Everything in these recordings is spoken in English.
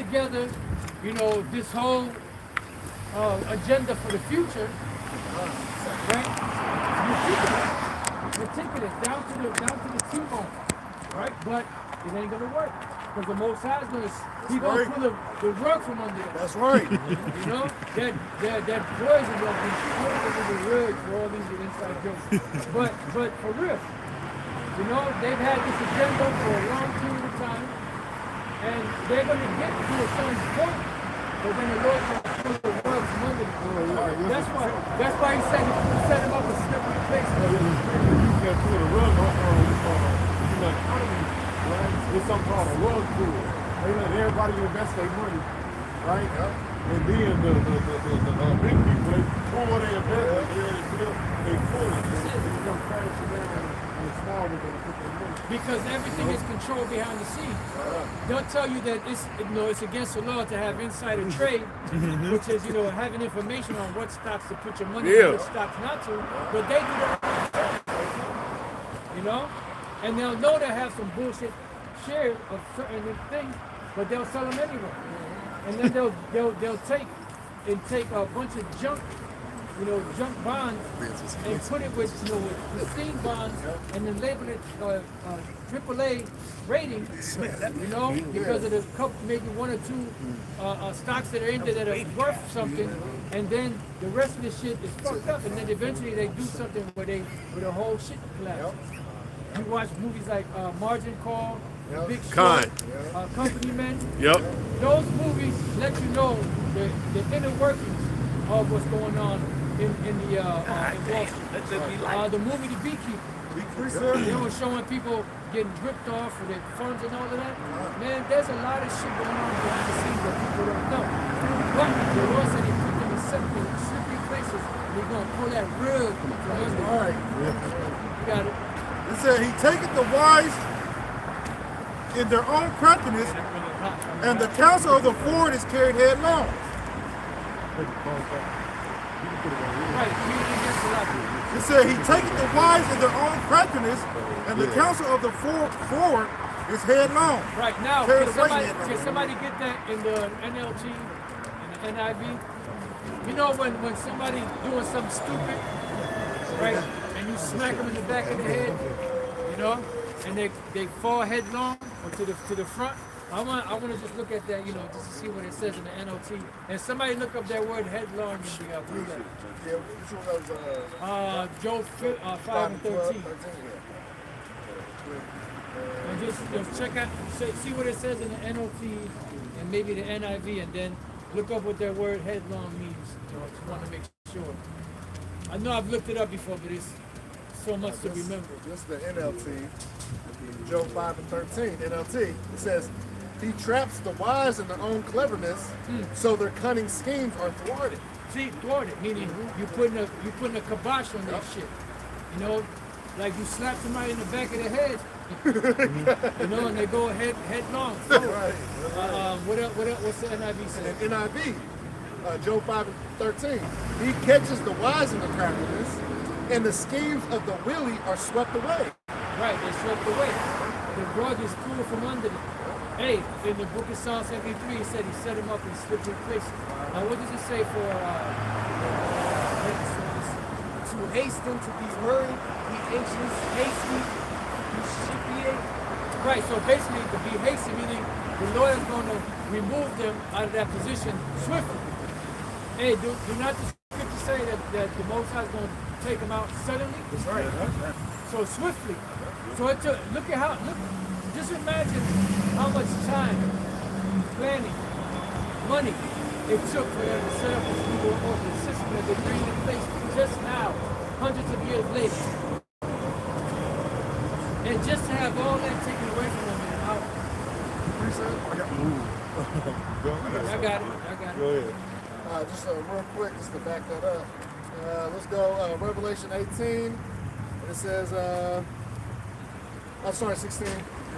together, you know, this whole agenda for the future, right? You're taking it down to the T-bone, right? But it ain't gonna work because the Most High is gonna pull the rug from under them. That's right. You know, that poison gonna be poured into the rug for all these inside jokes. But for real, you know, they've had this agenda for a long period of time, and they're gonna get to a certain point, but then the Lord will pull the rug from under them. That's why he set him up a slippery place. You can pull the rug on economy, right? It's something called a rug pull. They let everybody invest their money, right? And then the big people, they pull their investment, they pull it. They come crashing down, and the small ones gonna put their money. Because everything is controlled behind the scenes. They'll tell you that it's against the law to have insider trade, which is, you know, having information on what stocks to put your money in, which stocks not to. But they do that, you know, and they'll know they have some bullshit shares of certain things, but they'll sell them anyway. And then they'll take a bunch of junk, you know, junk bonds and put it with, you know, with pristine bonds and then label it AAA rating, you know, because of the couple, maybe one or two stocks that are in there that are worth something, and then the rest of the shit is fucked up, and then eventually they do something where the whole shit collapses. You watch movies like Margin Call, Big Short, Company Men. Those movies let you know the inner workings of what's going on in Wall Street. The movie The Beekeeper, they were showing people getting ripped off for their funds and all of that. Man, there's a lot of shit going on behind the scenes that people don't know. But the Lord said he put them in slippery places, and they're going to pull that rug from under. All right. You got it. It said he taketh the wise in their own craftiness, and the counsel of the forward is carried headlong. It said he taketh the wise in their own craftiness, and the counsel of the forward is headlong. Right now, can somebody get that in the NLT, in the NIV? You know when somebody doing something stupid, right? And you smack them in the back of the head, you know, and they fall headlong or to the front. I want to just look at that, you know, just to see what it says in the NLT. And somebody look up that word headlong in the blue letter. Yeah, which one was Job 5 and 13. And just check out, see what it says in the NLT and maybe the NIV, and then look up what that word headlong means. You know, just want to make sure. I know I've looked it up before, but it's so much to remember. This is the NLT, Job 5 and 13, NLT. It says, he traps the wise in their own cleverness, so their cunning schemes are thwarted. See, thwarted, meaning you putting a kibosh on that shit. You know, like you slap somebody in the back of the head, you know, and they go headlong. Right. What's the NIV say? NIV, Job 5 and 13. He catches the wise in the craftiness, and the schemes of the wily are swept away. Right, they're swept away. The rug is pulled from under them. Hey, in the book of Psalm 73, he said he set him up in slippery places. Now, what does it say for to hasten, to be hurried, be anxious, hasty, precipitate? Right, so basically to be hasty, meaning the Lord is going to remove them out of that position swiftly. Hey, do not the scripture say that the Most High is going to take them out suddenly? That's right. So swiftly. So it took, just imagine how much time, planning, money it took for them to set up this legal order system that they're bringing in place just now, hundreds of years later. And just to have all that taken away from them in an hour. I got it. Go ahead. Just real quick, just to back that up. Let's go Revelation 18. It says, 16.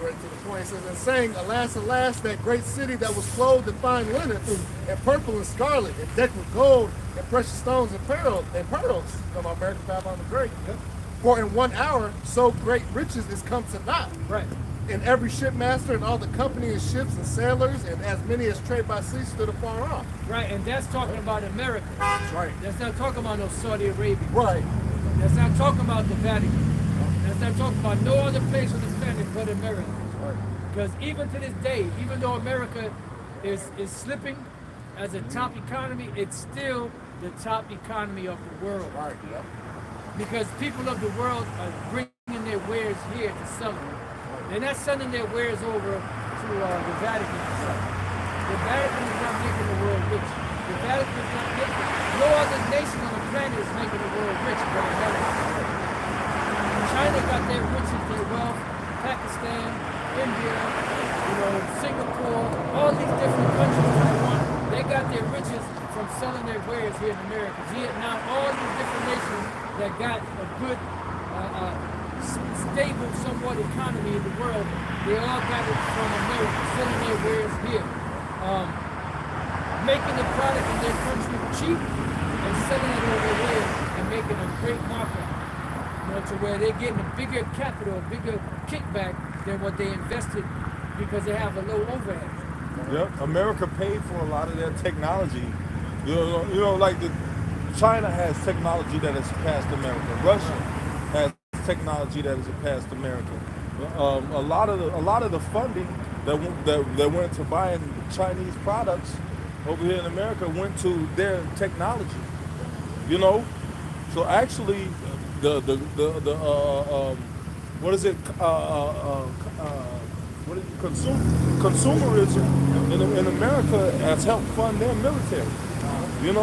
Right to the point. It says, and saying, alas, alas, that great city that was clothed in fine linen, and purple and scarlet, and decked with gold, and precious stones, and pearls. From American Babylon the Great. For in 1 hour, so great riches is come to naught. Right. And every shipmaster and all the company and ships and sailors and as many as trade by sea stood afar off. Right, and that's talking about America. That's right. That's not talking about no Saudi Arabia. Right. That's not talking about the Vatican. That's not talking about no other place on the planet but America. Right. Because even to this day, even though America is slipping as a top economy, it's still the top economy of the world. Right. Yep. Because people of the world are bringing their wares here to sell them. They're not sending their wares over to the Vatican. The Vatican is not making the world rich. The Vatican is not making, no other nation on the planet is making the world rich but America. China got their riches, their wealth, Pakistan, India, Singapore, all these different countries, Taiwan, they got their riches from selling their wares here in America. Vietnam, all these different nations that got a good, stable, somewhat economy in the world, they all got it from America, selling their wares here. Making the product in their country cheap and selling it over there and making a great market. To where they're getting a bigger capital, a bigger kickback than what they invested because they have a low overhead. Yep, America paid for a lot of their technology. Like China has technology that has surpassed America. Russia has technology that has surpassed America. A lot of the funding that went to buying Chinese products over here in America went to their technology. So actually, consumerism in America has helped fund their military. Hey, do you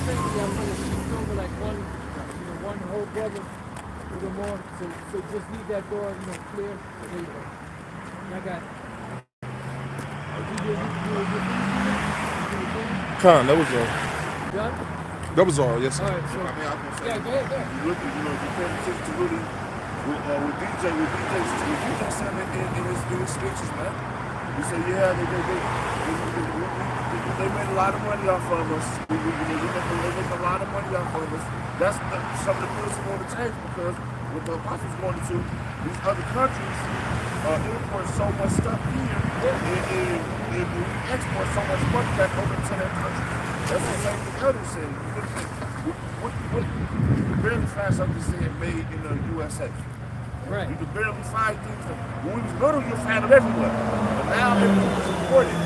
think I'm going to shift over like one whole brother, a little more? So just leave that door, clear. There you go. I got it. Con, that was all. Done? That was all, yes. All right, so, I mean, I can say, yeah, go ahead. you look at, if you pay attention to really, with DJ saying in his speeches, man. He said, yeah, they made a lot of money off of us. They make a lot of money off of us. That's some of the things we want to change because what the apostles going to these other countries import so much stuff here and we export so much money back over to their country. That's the same thing others said. You can barely find something saying made in the USA. Right. You can barely find things that when we was little, you find them everywhere. But now everything's imported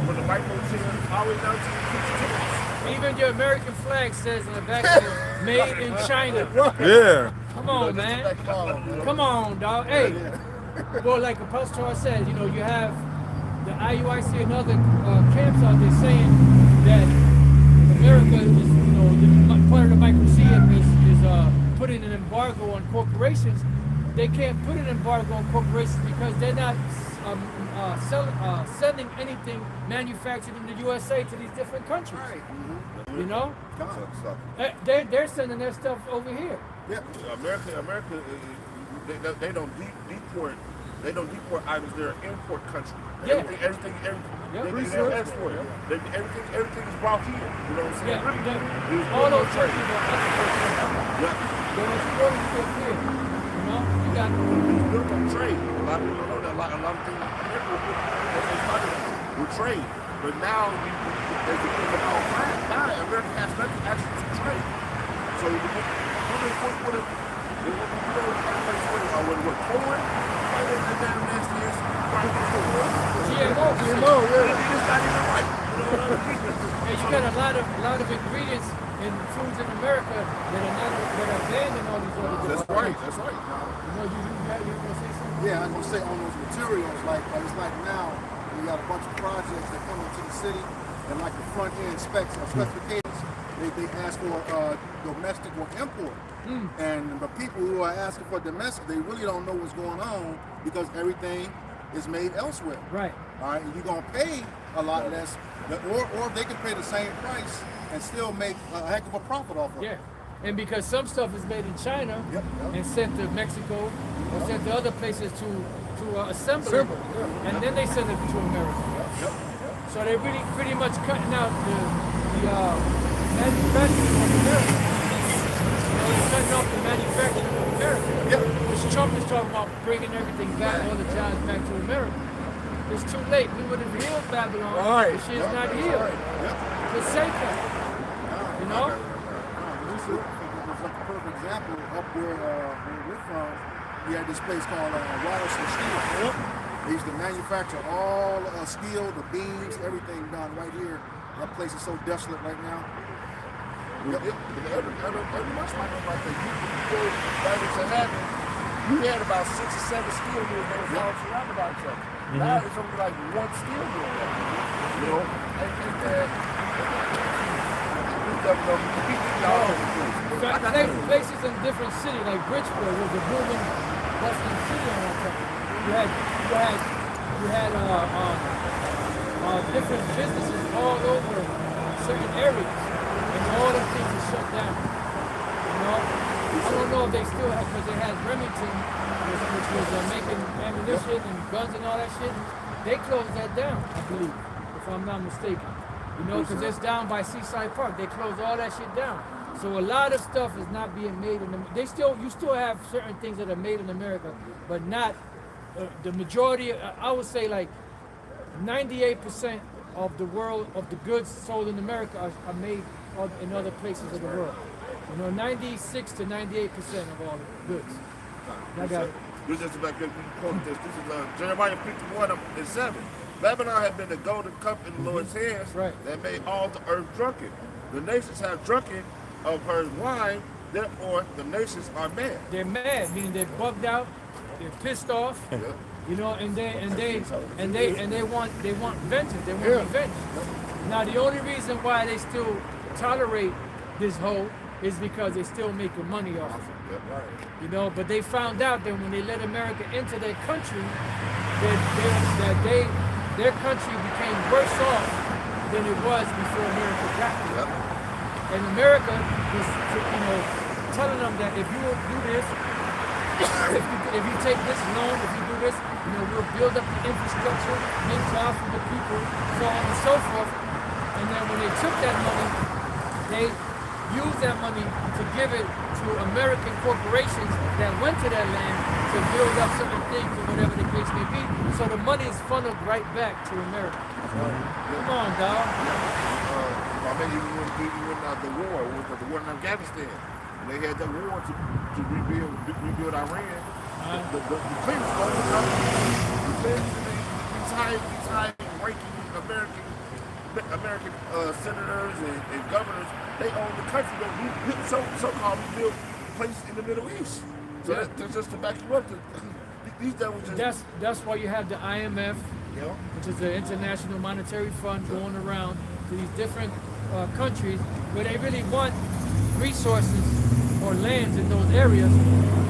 from the microchip all the way down to the kitchen tickets. Even your American flag says in the back of it, made in China. Yeah. Come on, man. Come on, dog. Hey. Well, like Apostle said, you have the IUIC and other camps out there saying that America is, part of the microchip is putting an embargo on corporations. They can't put an embargo on corporations because they're not sending anything manufactured in the USA to these different countries. Right. They're sending their stuff over here. Yeah, America, they don't deport. They don't deport items. They're an import country. Yeah. Everything. Yeah. They don't export. Everything is brought here. You know what I'm saying? Yeah. All those countries are exporting. Yeah. They're exporting stuff here. You got it's built on trade. A lot of people know that. A lot of things they started with trade. But now, as you think about now, America has nothing actually to trade. So with corn, the damn next is GMO. It's not even right. Hey, you got a lot of ingredients in foods in America that are banned in all these other That's right. That's right. You gonna say something? Yeah, I'm gonna say on those materials, it's like now you got a bunch of projects that come into the city and like the front end specs or specifications, they ask for domestic or import. And the people who are asking for domestic, they really don't know what's going on because everything is made elsewhere. Right. All right, and you're gonna pay a lot less, or they can pay the same price and still make a heck of a profit off of it. Yeah. And because some stuff is made in China and sent to Mexico or sent to other places to assemble it, and then they send it to America. So they're really pretty much cutting out the manufacturing of America. They're cutting off the manufacturing of America. Because Trump is talking about bringing everything back, all the jobs back to America. It's too late. We would have healed Babylon. Right. But she's not healed. Just say that. You know? It's like a perfect example up where we're from. We had this place called Ryerson Steel. They used to manufacture all steel, the beams, everything done right here. That place is so desolate right now. Every much like that. You go back into heaven, you had about 6 or 7 steel mills that was all surrounded by each other. Now it's only like one steel mill left. You know? Places in different cities, like Bridgeport was a booming, bustling city at one time. You had different businesses all over certain areas, and all the things are shut down. You know, I don't know if they still have, because they had Remington, which was making ammunition and guns and all that shit. They closed that down, I believe, if I'm not mistaken. You know, because it's down by Seaside Park. They closed all that shit down. So a lot of stuff is not being made in America. You still have certain things that are made in America, but not the majority. I would say like 98% of the world of the goods sold in America are made in other places of the world. You know, 96 to 98% of all the goods. I got it. This is about to quote this. This is Jeremiah 51:7. Lebanon had been the golden cup in the Lord's hands that made all the earth drunken. The nations have drunken of her wine, therefore the nations are mad. They're mad, meaning they're bugged out, they're pissed off, you know, and they want vengeance, they want revenge. Now the only reason why they still tolerate this whole is because they're still making money off of it. You know, but they found out that when they let America into their country, their country became worse off than it was before America got there. And America was, you know, telling them that if you will do this, if you take this loan, if you do this, you know, we'll build up the infrastructure, make jobs for the people, so on and so forth. And then when they took that money, they used that money to give it to American corporations that went to that land to build up certain things or whatever the case may be. So the money is funneled right back to America. Come on, dog. I mean, even when the war, the war in Afghanistan, and they had that war to rebuild Iran. The Clintons voted up. These high-ranking American senators and governors, they own the country that so-called rebuilt place in the Middle East. So that's just to back you up. These devils just... That's why you have the IMF, which is the International Monetary Fund, going around to these different countries where they really want resources or lands in those areas,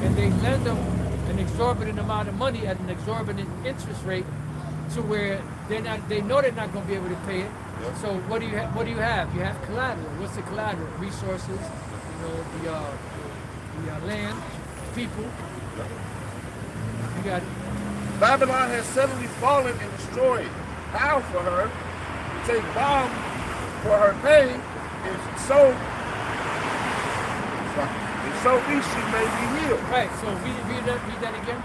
and they lend them an exorbitant amount of money at an exorbitant interest rate to where they know they're not going to be able to pay it. So what do you have? You have collateral. What's the collateral? Resources, you know, the land, people. You got it. Babylon has suddenly fallen and destroyed. How for her? Take bomb for her pain, and so be she may be healed. Right, so read that again.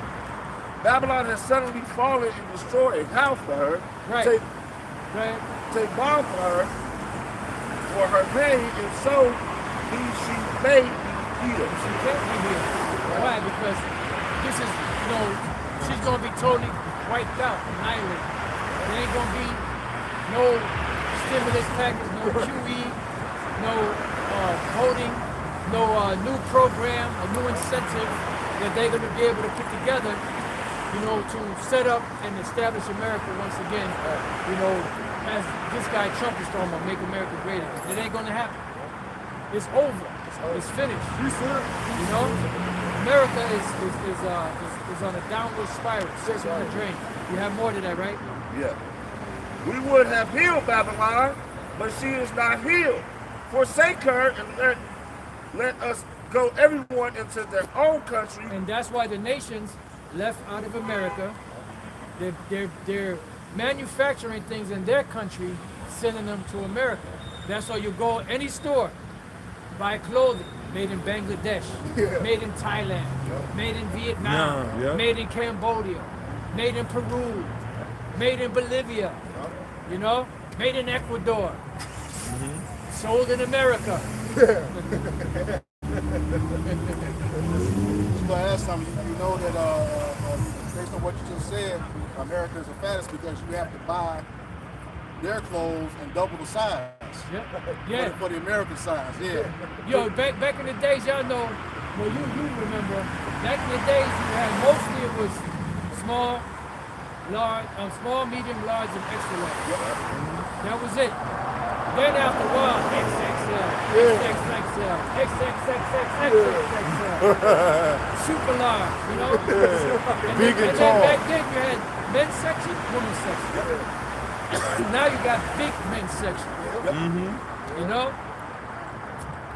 Babylon has suddenly fallen and destroyed. How for her? Right. Take bomb for her pain, and so be she may be healed. She can't be healed. Why? Because this is, you know, she's going to be totally wiped out, annihilated. There ain't going to be no stimulus package, no QE, no voting, no new program, a new incentive that they're going to be able to put together, you know, to set up and establish America once again, you know, as this guy Trump is talking about, make America great again. It ain't going to happen. It's over. It's finished. You know? America is on a downward spiral, searching the drain. You have more to that, right? Yeah. We would have healed Babylon, but she is not healed. Forsake her and let us go everyone into their own country. And that's why the nations left out of America. They're manufacturing things in their country, sending them to America. That's why you go any store, buy clothing made in Bangladesh, made in Thailand, made in Vietnam, Yeah. made in Cambodia, made in Peru, made in Bolivia, you know, made in Ecuador, sold in America. So ask something. You know that based on what you just said, America is the fattest because you have to buy their clothes and double the size. Yeah. For the American size. Yeah. Yo, back in the days, y'all know, well, you remember, back in the days, you had mostly it was small, large, small, medium, large, and extra large. That was it. Then after a while, XXL, XXXL, XXXXXXL, super large, you know? Big and then tall. back then you had men's section, women's section. Now you got big men's section, you know?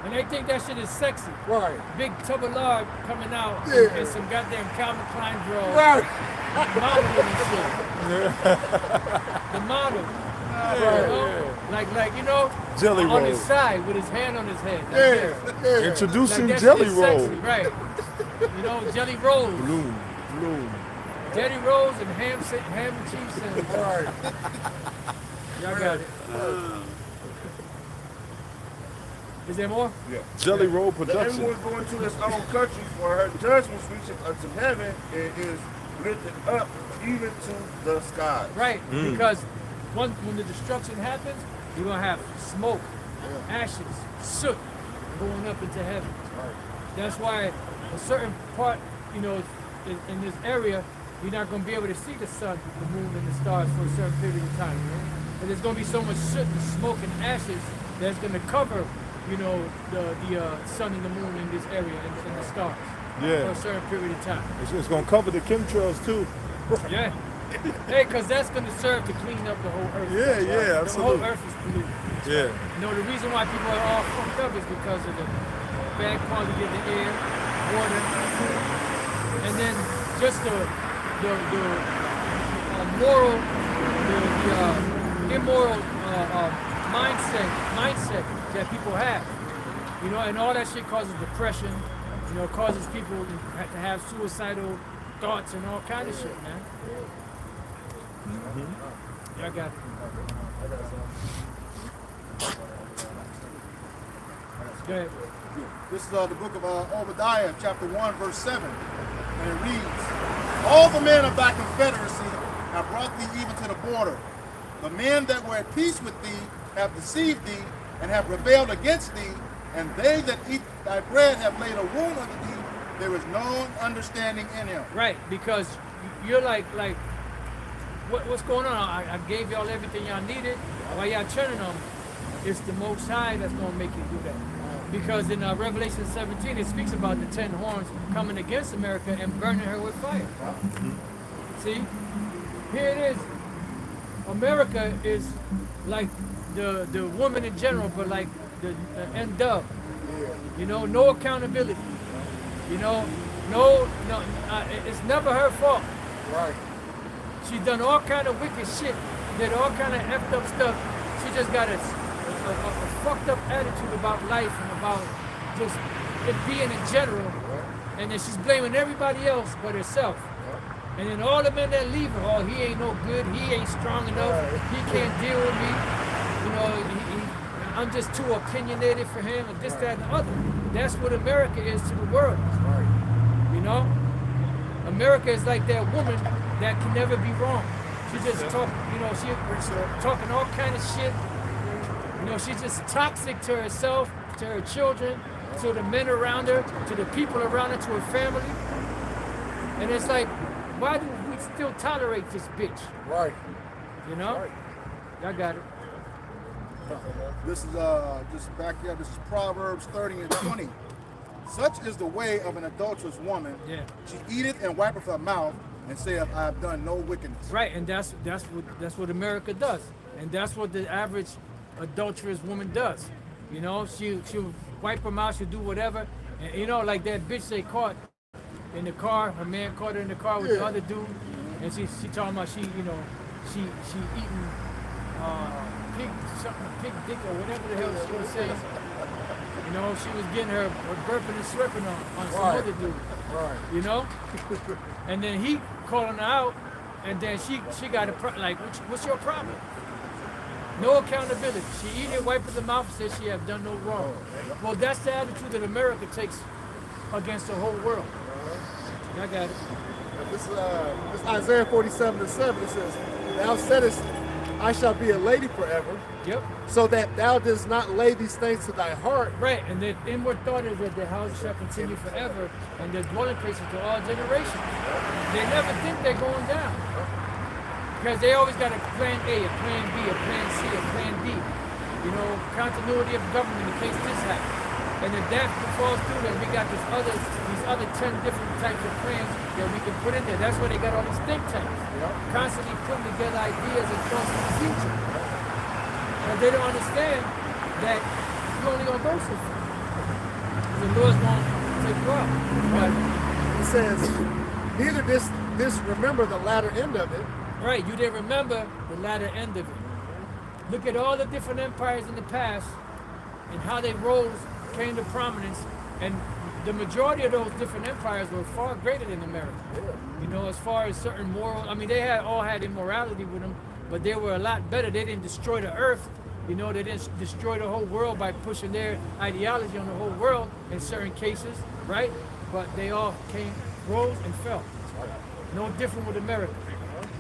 And they think that shit is sexy. Right. Big tub of lard coming out and some goddamn Calvin Klein drawers. Right. Modeling and shit. The model. You know? Like you know, Jelly on roll. his side with his hand on his head. Like this. Introducing Like that jelly shit is roll. sexy, right? You know, jelly rolls. Bloom. Jelly rolls and ham and cheese sandwich. Right. Y'all got it. Is there more? Yeah. Jelly roll The production. everyone's going to his own country for her judgments reaching unto heaven and is lifted up even to the skies. Right, because when the destruction happens, you're gonna have smoke, ashes, soot going up into heaven. That's why a certain part, you know, in this area, you're not gonna be able to see the sun, the moon, and the stars for a certain period of time. But there's gonna be so much soot and smoke and ashes that's gonna cover, you know, the sun and the moon in this area and the stars for Yeah. a certain period of time. It's gonna cover the chemtrails too. Yeah. Hey, because that's going to serve to clean up the whole earth. Yeah, The absolutely. whole earth is polluted. Yeah. You know, the reason why people are all fucked up is because of the bad quality of the air, water, and then just the moral, the immoral mindset that people have. You know, and all that shit causes depression. You know, causes people to have suicidal thoughts and all kind of shit, man. Y'all got it. Go ahead. This is the book of Obadiah, chapter 1, verse 7. And it reads, all the men of thy confederacy have brought thee even to the border. The men that were at peace with thee have deceived thee and have rebelled against thee, and they that eat thy bread have laid a wound unto thee. There is no understanding in him. Right, because you're like what's going on? I gave y'all everything y'all needed. While y'all turning them, it's the Most High that's going to make you do that. Because in Revelation 17, it speaks about the 10 horns coming against America and burning her with fire. See? Here it is. America is like the woman in general, but like the end dub. You know, no accountability. You know, it's never her fault. Right. She's done all kind of wicked shit, did all kind of effed up stuff. She just got a fucked up attitude about life and about just it being in general. And then she's blaming everybody else but herself. And then all the men that leave her, oh, he ain't no good, he ain't strong enough, he can't deal with me. You know, I'm just too opinionated for him and this, that, and the other. That's what America is to the world. You know? America is like that woman that can never be wrong. She just talk, you know, she's talking all kind of shit. You know, she's just toxic to herself, to her children, to the men around her, to the people around her, to her family. And it's like, why do we still tolerate this bitch? Right. You know? Right. Y'all got it. This is just back here. This is Proverbs 30 and 20. Such is the way of an adulterous woman. Yeah. She eateth and wipeth her mouth and saith, I have done no wickedness. Right, and that's what America does, and that's what the average adulterous woman does. You know, she'll wipe her mouth, she'll do whatever, and you know, like that bitch they caught in the car. Her man caught her in the car with the other dude, and she talking about she eating pig dick or whatever the hell she was saying. You know, she was getting her burping and slipping on some other dude. Right. You know? And then he calling her out, and then she got like, what's your problem? No accountability. She eat it, wipe her mouth, and says she have done no wrong. Well, that's the attitude that America takes against the whole world. I got it. This is Isaiah 47:7. It says, "Thou saidest, I shall be a lady forever, Yep. so that thou dost not lay these things to thy heart." Right, and the inward thought is that the house shall continue forever, and the dwelling places to all generations. They never think they're going down. Because they always got a plan A, a plan B, a plan C, a plan D. You know, continuity of government in case this happens. And if that falls through, then we got these other 10 different types of plans that we can put in there. That's why they got all these think tanks. Constantly putting together ideas and thoughts for the future. And they don't understand that you're only going to go so far. The Lord's going to take you up. But, It says, "Neither this remember the latter end of it." right, you didn't remember the latter end of it. Look at all the different empires in the past and how they rose, came to prominence, and the majority of those different empires were far greater than America. You know, as far as certain moral, I mean, they all had immorality with them, but they were a lot better. They didn't destroy the earth. You know, they didn't destroy the whole world by pushing their ideology on the whole world in certain cases, right? But they all rose and fell. No different with America.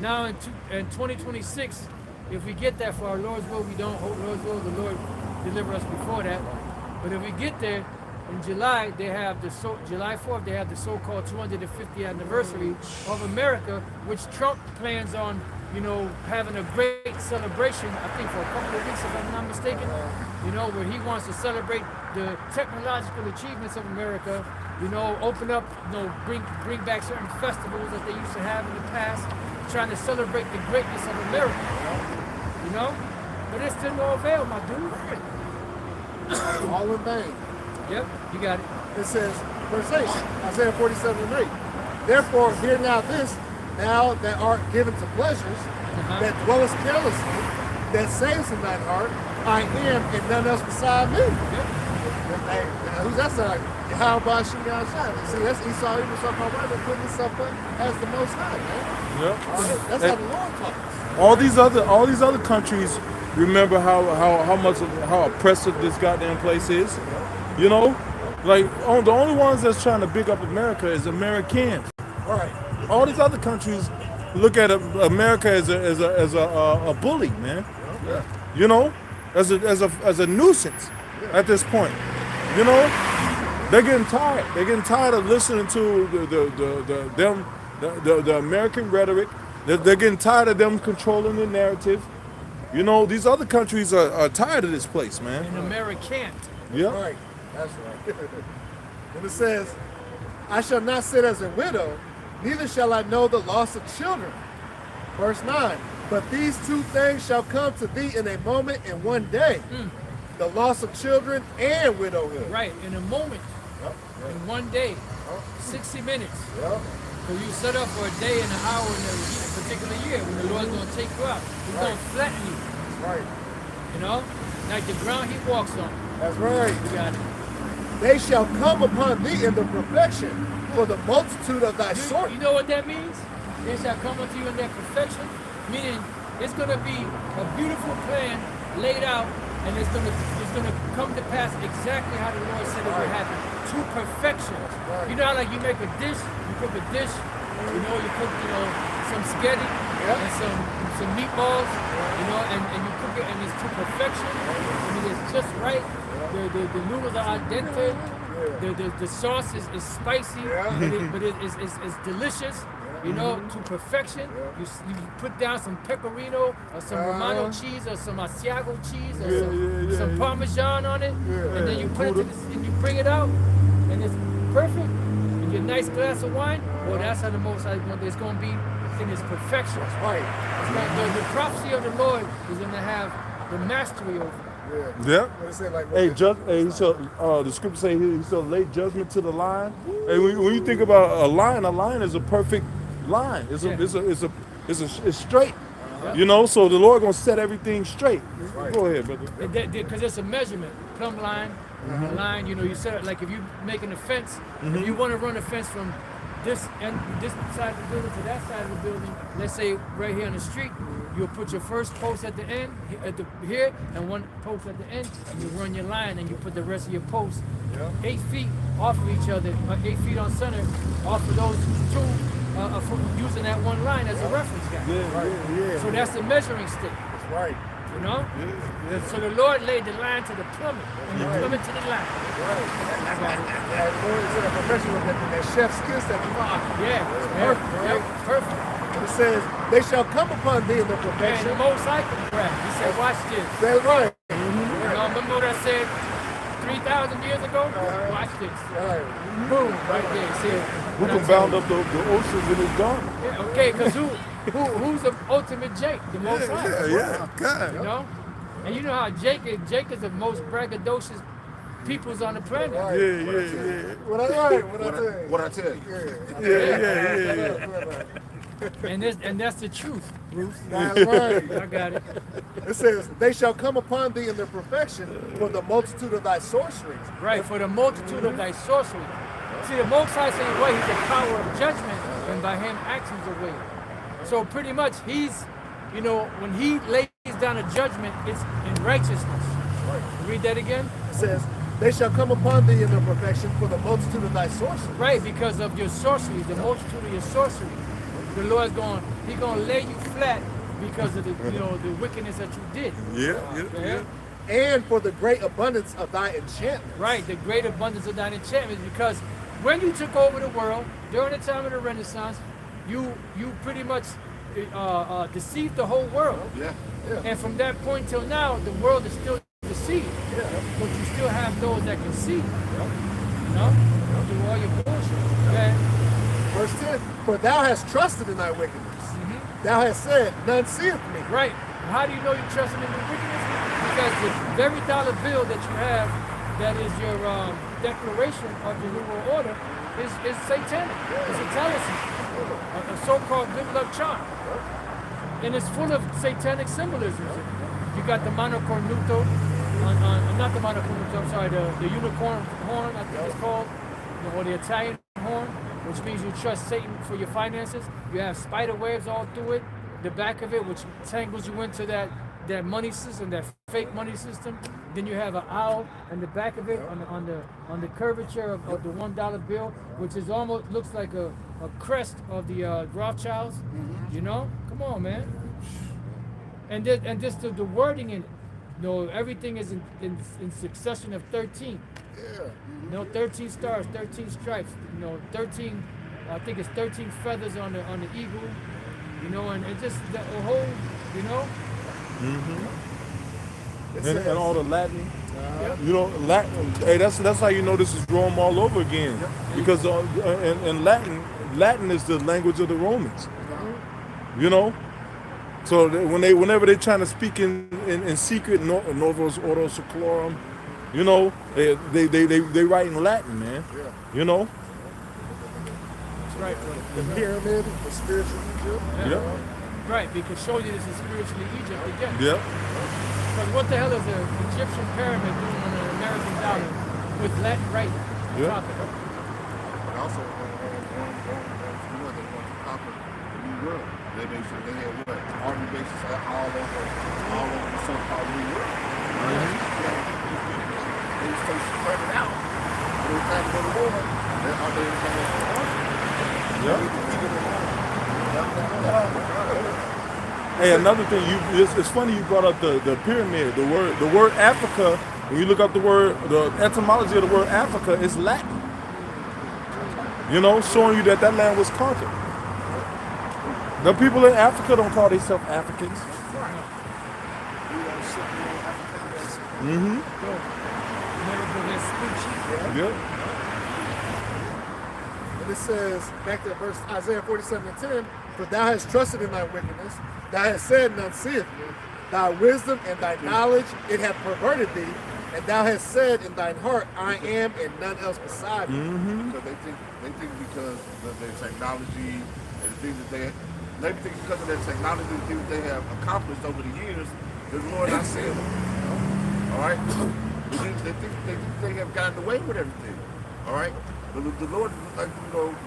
Now in 2026, if we get that for our Lord's will, we don't hope Lord's will, the Lord deliver us before that. But if we get there, in July, they have July 4th, they have the so-called 250th anniversary of America, which Trump plans on, you know, having a great celebration, I think for a couple of weeks, if I'm not mistaken, you know, where he wants to celebrate the technological achievements of America, you know, open up, you know, bring back certain festivals that they used to have in the past, trying to celebrate the greatness of America, you know? But it's to no avail, my dude. All in vain. Yep, you got it. It says, verse 8, Isaiah 47:8. "Therefore hear now this, thou that art given to pleasures, that dwellest carelessly, that saves in thine heart, I am and none else beside me." Hey, who's that side? How about you guys? See, that's Esau. He was talking about right, putting himself up as the Most High, man. Yep. That's how the Lord talks. All these other countries remember how oppressive this goddamn place is. You know, like the only ones that's trying to big up America is Americans. Right. All these other countries look at America as a bully, man. Yeah. You know, as a nuisance at this point. You know, they're getting tired. They're getting tired of listening to the American rhetoric. They're getting tired of them controlling the narrative. You know, these other countries are tired of this place, man. And America can't. Yeah. Right. That's right. And it says, "I shall not sit as a widow, neither shall I know the loss of children." Verse 9, "But these two things shall come to thee in a moment, in one day, the loss of children and widowhood." Right, in a moment, in one day, 60 minutes. Yep. So you set up for a day and an hour in a particular year when the Lord's going to take you out. He's going to flatten you, Right. you know? Like the ground he walks on. That's right. You got it. "They shall come upon thee in the perfection, for the multitude of thy sort." You know what that means? They shall come unto you in their perfection, meaning it's going to be a beautiful plan laid out, and it's going to come to pass exactly how the Lord said it would happen, to perfection. Right. You know how like you make a dish, you cook a dish, you cook, some spaghetti and some meatballs, and you cook it and it's to perfection. I mean, it's just right. The noodles are al dente. The sauce is spicy, but it's delicious. To perfection. You put down some pecorino or some Romano cheese or some Asiago cheese or some Parmesan on it, and then you put it and you bring it out, and it's perfect. And your nice glass of wine. Well, that's how the Most High is going to be in its perfection. Right. The prophecy of the Lord is going to have the mastery over it. Yeah. What it say, like, Hey, the scripture say he shall lay judgment to the lion. Hey, when you think about a lion is a perfect line. It's straight. So the Lord gonna set everything straight. Right. Go ahead, brother. Because it's a measurement. Plumb line, The line, you know, you set it like if you making a fence, if you want to run a fence from this side of the building to that side of the building, let's say right here on the street, you'll put your first post at the end, here, and one post at the end, and you run your line, and you put the rest of your posts 8 feet off of each other, 8 feet on center, off of those two, using that one line as a reference guy. So that's the measuring stick. That's right. You know? So the Lord laid the line to the plummet, and the plummet to the line. It's a professional that chef's kiss that Perfect. Perfect. It says, they shall come upon thee in the And perfection. the Most High can grab. He said, watch this. That's right. You know, remember what I said 3,000 years ago? Watch this. Boom, right there. See, Who can bound up the oceans in his garment? yeah, okay, because who's the ultimate Jake? The Most High. Yeah, God. You know? And you know how Jake is the most braggadocious peoples on the planet. Yeah. What I tell you? What I tell you. Yeah. And that's the truth, Bruce. That's right. I got it. It says, they shall come upon thee in their perfection for the multitude of thy sorceries. Right, for the multitude of thy sorcery. See, the Most High saying, well, he's the power of judgment, and by him actions away. So pretty much, he's, you know, when he lays down a judgment, it's in righteousness. Read that again. It says, they shall come upon thee in their perfection for the multitude of thy sorceries. Right, because of your sorcery, the multitude of your sorcery. The Lord's He's gonna lay you flat because of the, you know, the wickedness that you did. Yeah. And for the great abundance of thy enchantment. Right, the great abundance of thine enchantment, because when you took over the world during the time of the Renaissance, you pretty much deceived the whole world. Yeah. And from that point till now, the world is still deceived. But you still have those that can see. You know? Do all your bullshit. Okay? Verse 10, for thou hast trusted in thy wickedness. Thou hast said, none seeth me. Right. How do you know you're trusting in the wickedness? Because the very dollar bill that you have, that is your declaration of your New World Order, is satanic. It's a talisman, a so-called good luck charm. And it's full of satanic symbolism. You got the monocornuto, not the monocornuto, I'm sorry, the unicorn horn, I think it's called, or the Italian horn, which means you trust Satan for your finances. You have spider webs all through it, the back of it, which tangles you into that money system, that fake money system. Then you have an owl in the back of it on the curvature of the $1 bill, which is almost looks like a crest of the Rothschilds. You know, come on, man. And just the wording in it. You know, everything is in succession of 13. You know, 13 stars, 13 stripes. You know, 13. I think it's 13 feathers on the eagle. You know, and it just the whole. You know. And all the Latin. You know, Latin. Hey, that's how you know this is Rome all over again. Because in Latin is the language of the Romans. You know. So whenever they're trying to speak in secret, Novus Ordo Seclorum, you know, they write in Latin, man. You know. That's right. The pyramid, the spiritual Egypt. Yeah. Right, because show you this is spiritually Egypt again. Yeah. Because what the hell is an Egyptian pyramid doing on an American dollar with Latin writing? Yeah. Top it. And also, they want to conquer the new world. They had what? Army bases all over the so-called new world. They stay spread it out. When it's time to go to war, they're Hey, another thing, it's funny you brought up the pyramid. The word Africa. When you look up the etymology of the word Africa, is Latin. You know, showing you that land was conquered. The people in Africa don't call themselves Africans. Yeah. And it says, back to verse Isaiah 47:10, for thou hast trusted in thy wickedness, thou hast said, none seeth me. Thy wisdom and thy knowledge, it hath perverted thee, and thou hast said in thine heart, I am, and none else beside me. So they think because of their technology and the things that they think because of their technology and things they have accomplished over the years, the Lord not seeing them. All right? They think they have gotten away with everything. All right? The Lord, like,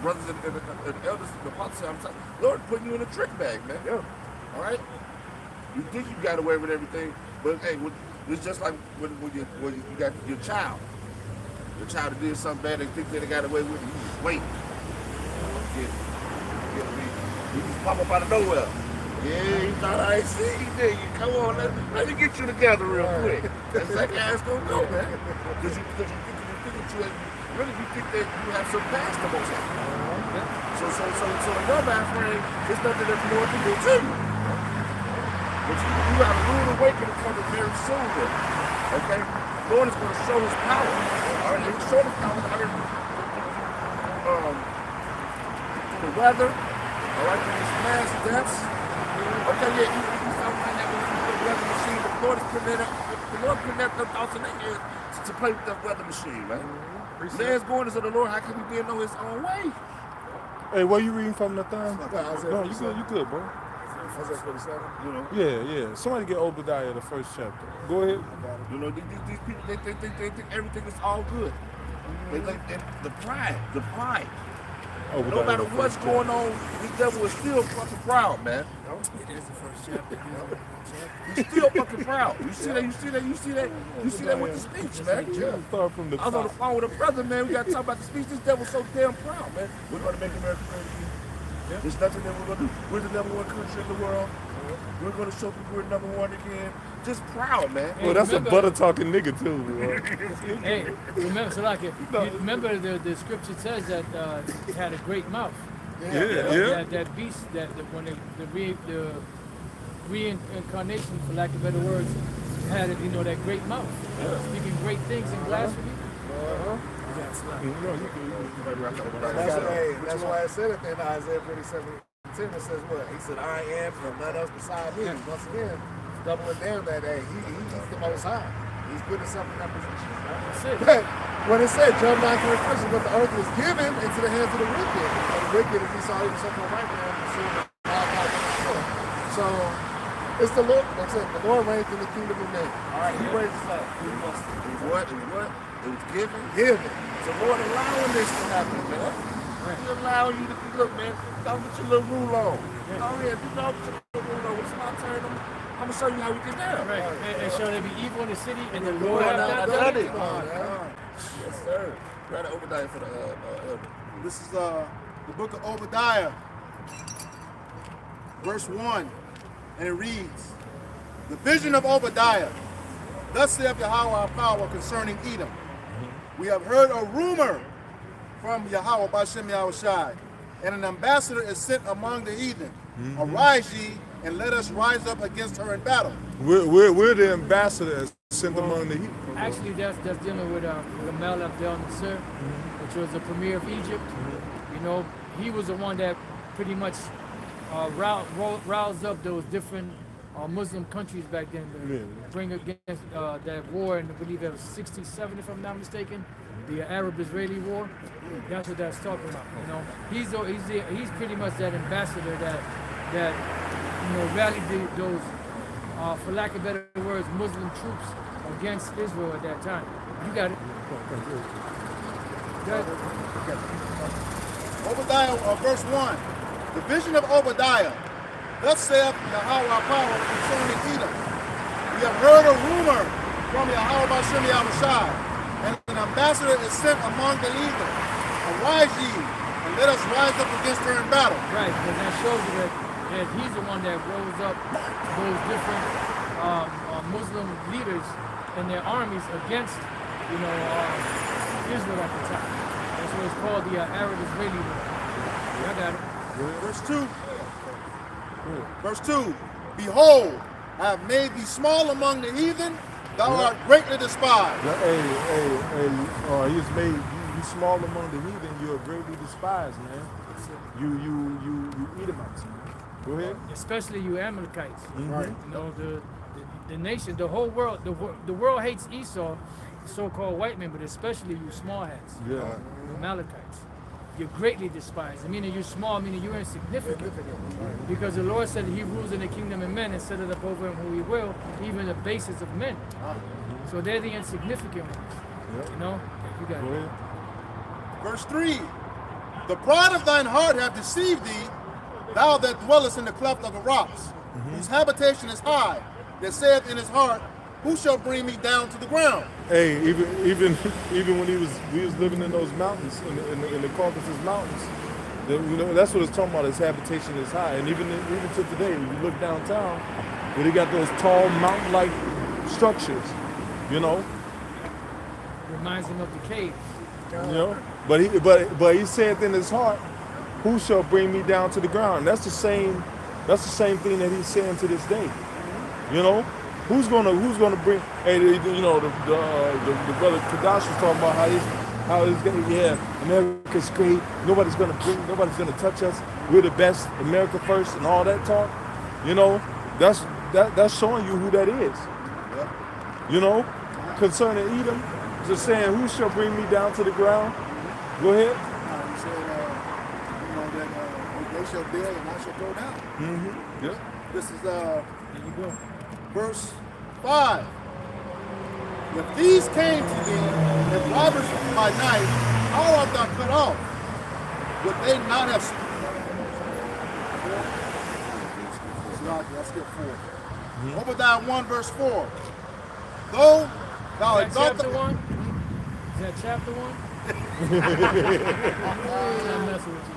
brothers and elders, the apostles, I'm saying, Lord putting you in a trick bag, man. Yeah. All right? You think you got away with everything, but hey, it's just like when you got your child. Your child that did something bad, they think that they got away with it. You just wait. You just pop up out of nowhere. Yeah, you thought I ain't seen you. Come on, let me get you together real quick. That's like how it's gonna go, man. Because you think that you have surpassed the most high. So in your mind frame, there's nothing that the Lord can do to you. But you have a rude awakening coming very soon then. Okay? The Lord is going to show his power. All right, he'll show his power out here. The weather, all right, these mass deaths. Okay, yeah, he's something that was the weather machine. The Lord put that thoughts in their head to play with that weather machine, right? Man's going into the Lord, how can he be know his own way? Hey, where you reading from, Nathan? No, you good, bro. Isaiah 47, you know. Yeah. Somebody get Obadiah, the first chapter. Go ahead. You know, these people, they think everything is all good. They think the pride. Obadiah, No matter the what's first going on, this devil is still fucking proud, man. It is the first chapter. He's still fucking proud. You see that with the speech, man. chapter. Start from the I was on the top. phone with a brother, man. We got to talk about the speech. This devil's so damn proud, man. We're going to make America great again. There's nothing that we're going to do. We're the number one country in the world. We're going to show people we're number one again. Just proud, man. Well, that's a butter talking nigga too, bro. Hey, remember, so like, remember the scripture says that it had a great mouth. Yeah. That beast, when the reincarnation, for lack of better words, had that great mouth, speaking great things in blasphemy. That's why I said it in Isaiah 47:10. It says what? He said, I am and none else beside me. Once again, doubling down that he's the most high. He's putting himself in that position. But when it said, John 9:26, but the earth was given into the hands of the wicked. And the wicked, if he saw even something right now, so it's the Lord. Like I said, the Lord reigns in the kingdom of men. All right, he reigns his life. It was given. Given. So Lord allowing this to happen, man. He allowing you to look, man. Don't get your little rule on. Oh yeah, you know, put your little rule on. It's my turn. I'm gonna show you how we get down. Right. And shall there be evil in the city, and the Lord have not done it. Yes, sir. Brother Obadiah for the elder. This is the book of Obadiah, verse 1, and it reads, the vision of Obadiah. Thus saith Yahweh our power concerning Edom. We have heard a rumor from Yahweh by Shem Yahushai, and an ambassador is sent among the heathen. Arise ye, and let us rise up against her in battle. We're the ambassadors sent among the heathen. Actually, that's dealing with Gamal Abdel Nasser, which was the premier of Egypt. You know, he was the one that pretty much roused up those different Muslim countries back then to bring against that war, and I believe it was 67, if I'm not mistaken, the Arab-Israeli war. That's what that's talking about. You know, he's pretty much that ambassador that rallied those, for lack of better words, Muslim troops against Israel at that time. You got it. Obadiah, verse 1. The vision of Obadiah. Thus saith Yahweh our power concerning Edom. We have heard a rumor from Yahweh by Shem Yahushai, and an ambassador is sent among the heathen. Arise ye, and let us rise up against her in battle. Right, because that shows you that he's the one that rose up those different Muslim leaders and their armies against, Israel at the time. That's what it's called, the Arab-Israeli war. I got it. Verse 2. Verse 2. Behold, I have made thee small among the heathen, thou art greatly despised. He's made you small among the heathen, you are greatly despised, man. You Edomites, man. Go ahead. Especially you Amalekites. Right. You know, the nation, the whole world, the world hates Esau, the so-called white men, but especially you small hats. Yeah. The Amalekites. you're greatly despised. I mean, you're small, meaning you're insignificant. Because the Lord said he rules in the kingdom of men and set it up over him who he will, even the basis of men. So they're the insignificant ones. You know? You got it. Verse 3. The pride of thine heart hath deceived thee, thou that dwellest in the cleft of the rocks, whose habitation is high, that saith in his heart, who shall bring me down to the ground? Hey, even when we was living in those mountains, in the Caucasus Mountains, you know, that's what it's talking about. His habitation is high, and even to today, when you look downtown, where they got those tall mountain-like structures, you know. Reminds him of the caves. You know, but he said in his heart, who shall bring me down to the ground? And that's the same thing that he's saying to this day. You know, who's gonna bring? Hey, you know, the brother Kadash was talking about how he's gonna, yeah, America's great. Nobody's gonna touch us. We're the best. America first, and all that talk. You know, that's showing you who that is. You know, concerning Edom. Just saying, who shall bring me down to the ground? Go ahead. He said, you know, that they shall build and I shall throw down. Mm-hmm. Yeah. This is There you go. verse 5. If these came to thee as robbers by night, how art thou cut off? Would they not have... Let's skip forward. Obadiah 1 verse 4. Though thou Is that chapter 1? Is that chapter 1? I'm messing with you,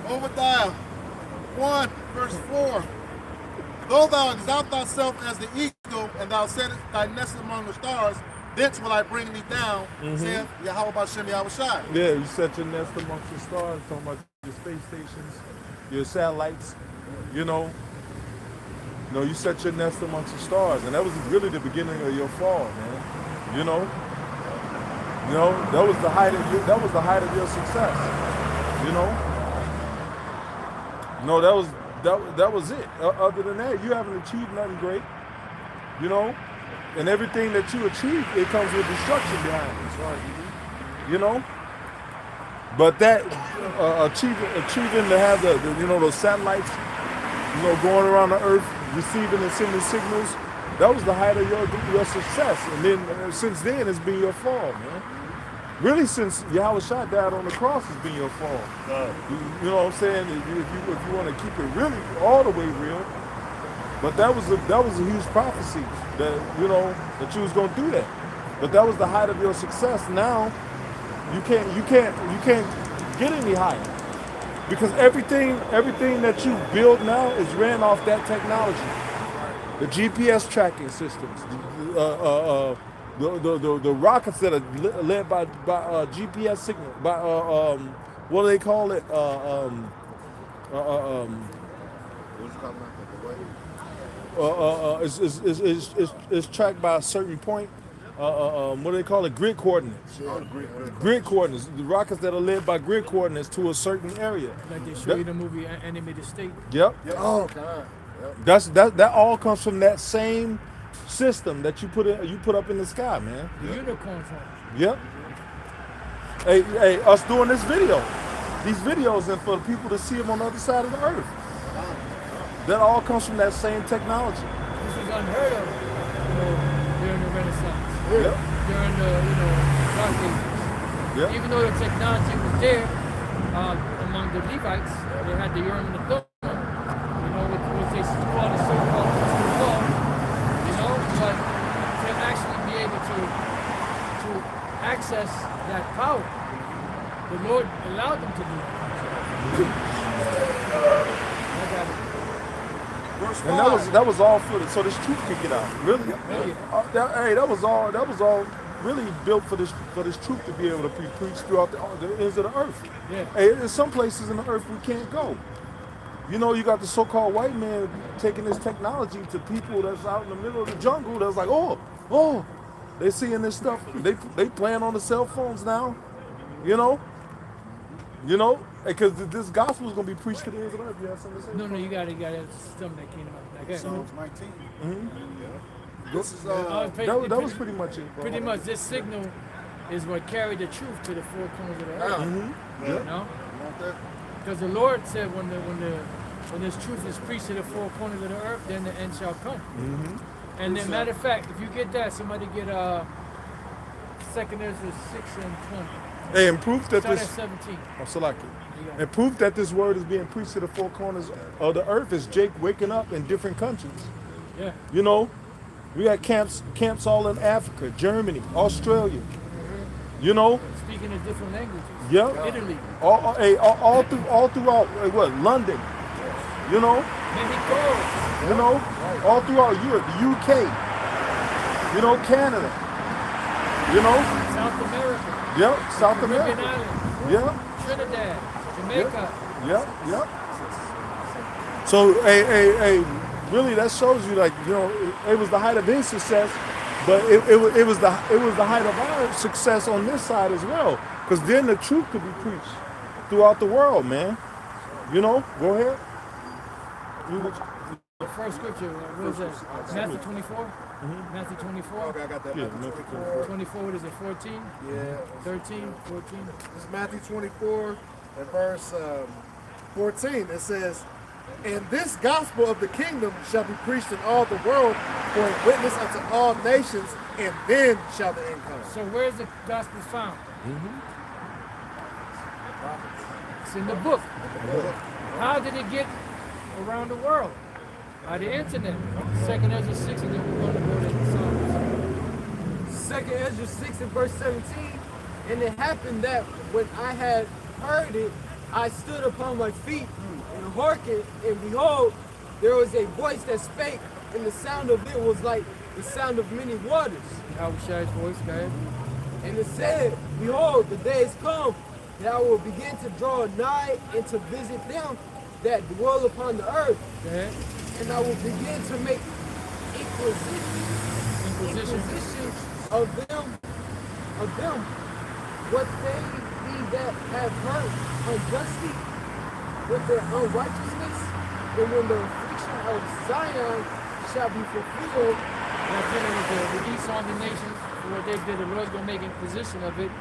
bro. Obadiah 1 verse 4. Though thou exalt thyself as the eagle, and thou settest thy nest among the stars, thence will I bring thee down, saith Yahweh Bashem Yahushai. Yeah, you set your nest amongst the stars, talking about your space stations, your satellites, you know. No, you set your nest amongst the stars, and that was really the beginning of your fall, man. You know, that was the height of your success. You know, no, that was it. Other than that, you haven't achieved nothing great. You know, and everything that you achieve, it comes with destruction behind it. You know, but that achieving to have the those satellites, going around the earth, receiving and sending signals, that was the height of your success. And then since then, it's been your fall, man. Really, since Yahushua died on the cross, it's been your fall. You know what I'm saying? If you want to keep it really all the way real, but that was a huge prophecy that that you was going to do that. But that was the height of your success. Now you can't get any higher. Because everything that you build now is ran off that technology. The GPS tracking systems, the rockets that are led by GPS signal, by what do they call it? It's tracked by a certain point. What do they call it? Grid coordinates. Grid coordinates. The rockets that are led by grid coordinates to a certain area. Like they show you the movie Animated State. Yep. Oh, God. Yep. That all comes from that same system that you put up in the sky, man. The unicorn farm. Yep. Hey, us doing this video. These videos and for the people to see them on the other side of the earth. That all comes from that same technology. This is unheard of, during the Renaissance. Yep. During the Dark Ages. Yep. Even though the technology was there among the Levites, they had the Urim and the Thummim, what they call the so-called law, but to actually be able to access that power, the Lord allowed them to do that. I got it. Verse 5. And that was all for so this truth could get out. Really, that was all really built for this truth to be able to be preached throughout the ends of the earth. Yeah. Hey, there's some places in the earth we can't go. You got the so-called white man taking this technology to people that's out in the middle of the jungle. That's like, oh, they seeing this stuff. They playing on the cell phones now. Because this gospel is going to be preached to the ends of the earth. You have something to say? No, you got something that came out. Like Psalms 19. Mm-hmm. This is That was pretty much it. Bro. Pretty much this signal is what carried the truth to the four corners of the earth. Mm-hmm. You know? Because the Lord said when this truth is preached to the four corners of the earth, then the end shall come. Mm-hmm. And then, matter of fact, if you get that, somebody get 2 Ezra 6 and 20. Hey, and proof that Start this. at 17. Oh, Salaki. And proof that this word is being preached to the four corners of the earth is Jake waking up in different countries. Yeah. You know, we got camps all in Africa, Germany, Australia. You know, Speaking in different languages. yeah, Italy. all throughout what, London. You know, Mexico. you know, all throughout Europe, the UK. You know, Canada. You know, South America. yeah, South Caribbean America. Islands. Yeah. Trinidad. Jamaica. Yeah. So, really, that shows you, like, you know, it was the height of his success, but it was the height of our success on this side as well, because then the truth could be preached throughout the world, man. You know, go ahead. The first scripture, what was that? Matthew 24? Matthew 24? Okay, I got that. Yeah, Matthew Matthew 24. 24, what is it, 14? Yeah. 13, 14? This is Matthew 24 and verse 14. It says, "And this gospel of the kingdom shall be preached in all the world for a witness unto all nations, and then shall the end come." So where is the gospel found? It's in the book. How did it get around the world? By the internet. 2 Ezra 6, and then we're going to go to Psalms. 2 Ezra 6 and verse 17. And it happened that when I had heard it, I stood upon my feet and hearkened, and behold, there was a voice that spake, and the sound of it was like the sound of many waters. Yahushua's voice, go ahead. And it said, Behold, the days come that I will begin to draw nigh and to visit them that dwell upon the earth, Go ahead. and I will begin to make inquisition of them, what they be that have hurt unjustly with their unrighteousness, and when the affliction of Zion shall be fulfilled. Now, dealing with the Esau and the nations, what they did, the Lord's going to make inquisition of it,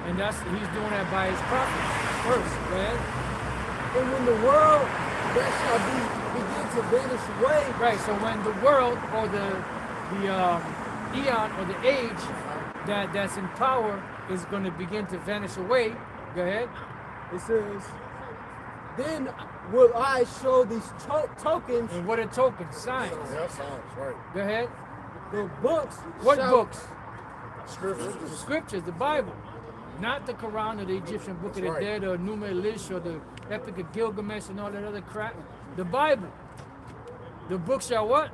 and he's doing that by his prophets first, go ahead. And when the world that shall begin to vanish away. Right, so when the world or the eon or the age that's in power is going to begin to vanish away, go ahead. It says, then will I show these tokens. And what are tokens? Signs. Yeah, signs, right. Go ahead. The books. What shall- books? Scriptures. The scriptures, the Bible. Not the Quran or the Egyptian Book of the Right. Dead or Numa Elish or the Epic of Gilgamesh and all that other crap. The Bible. The book shall what?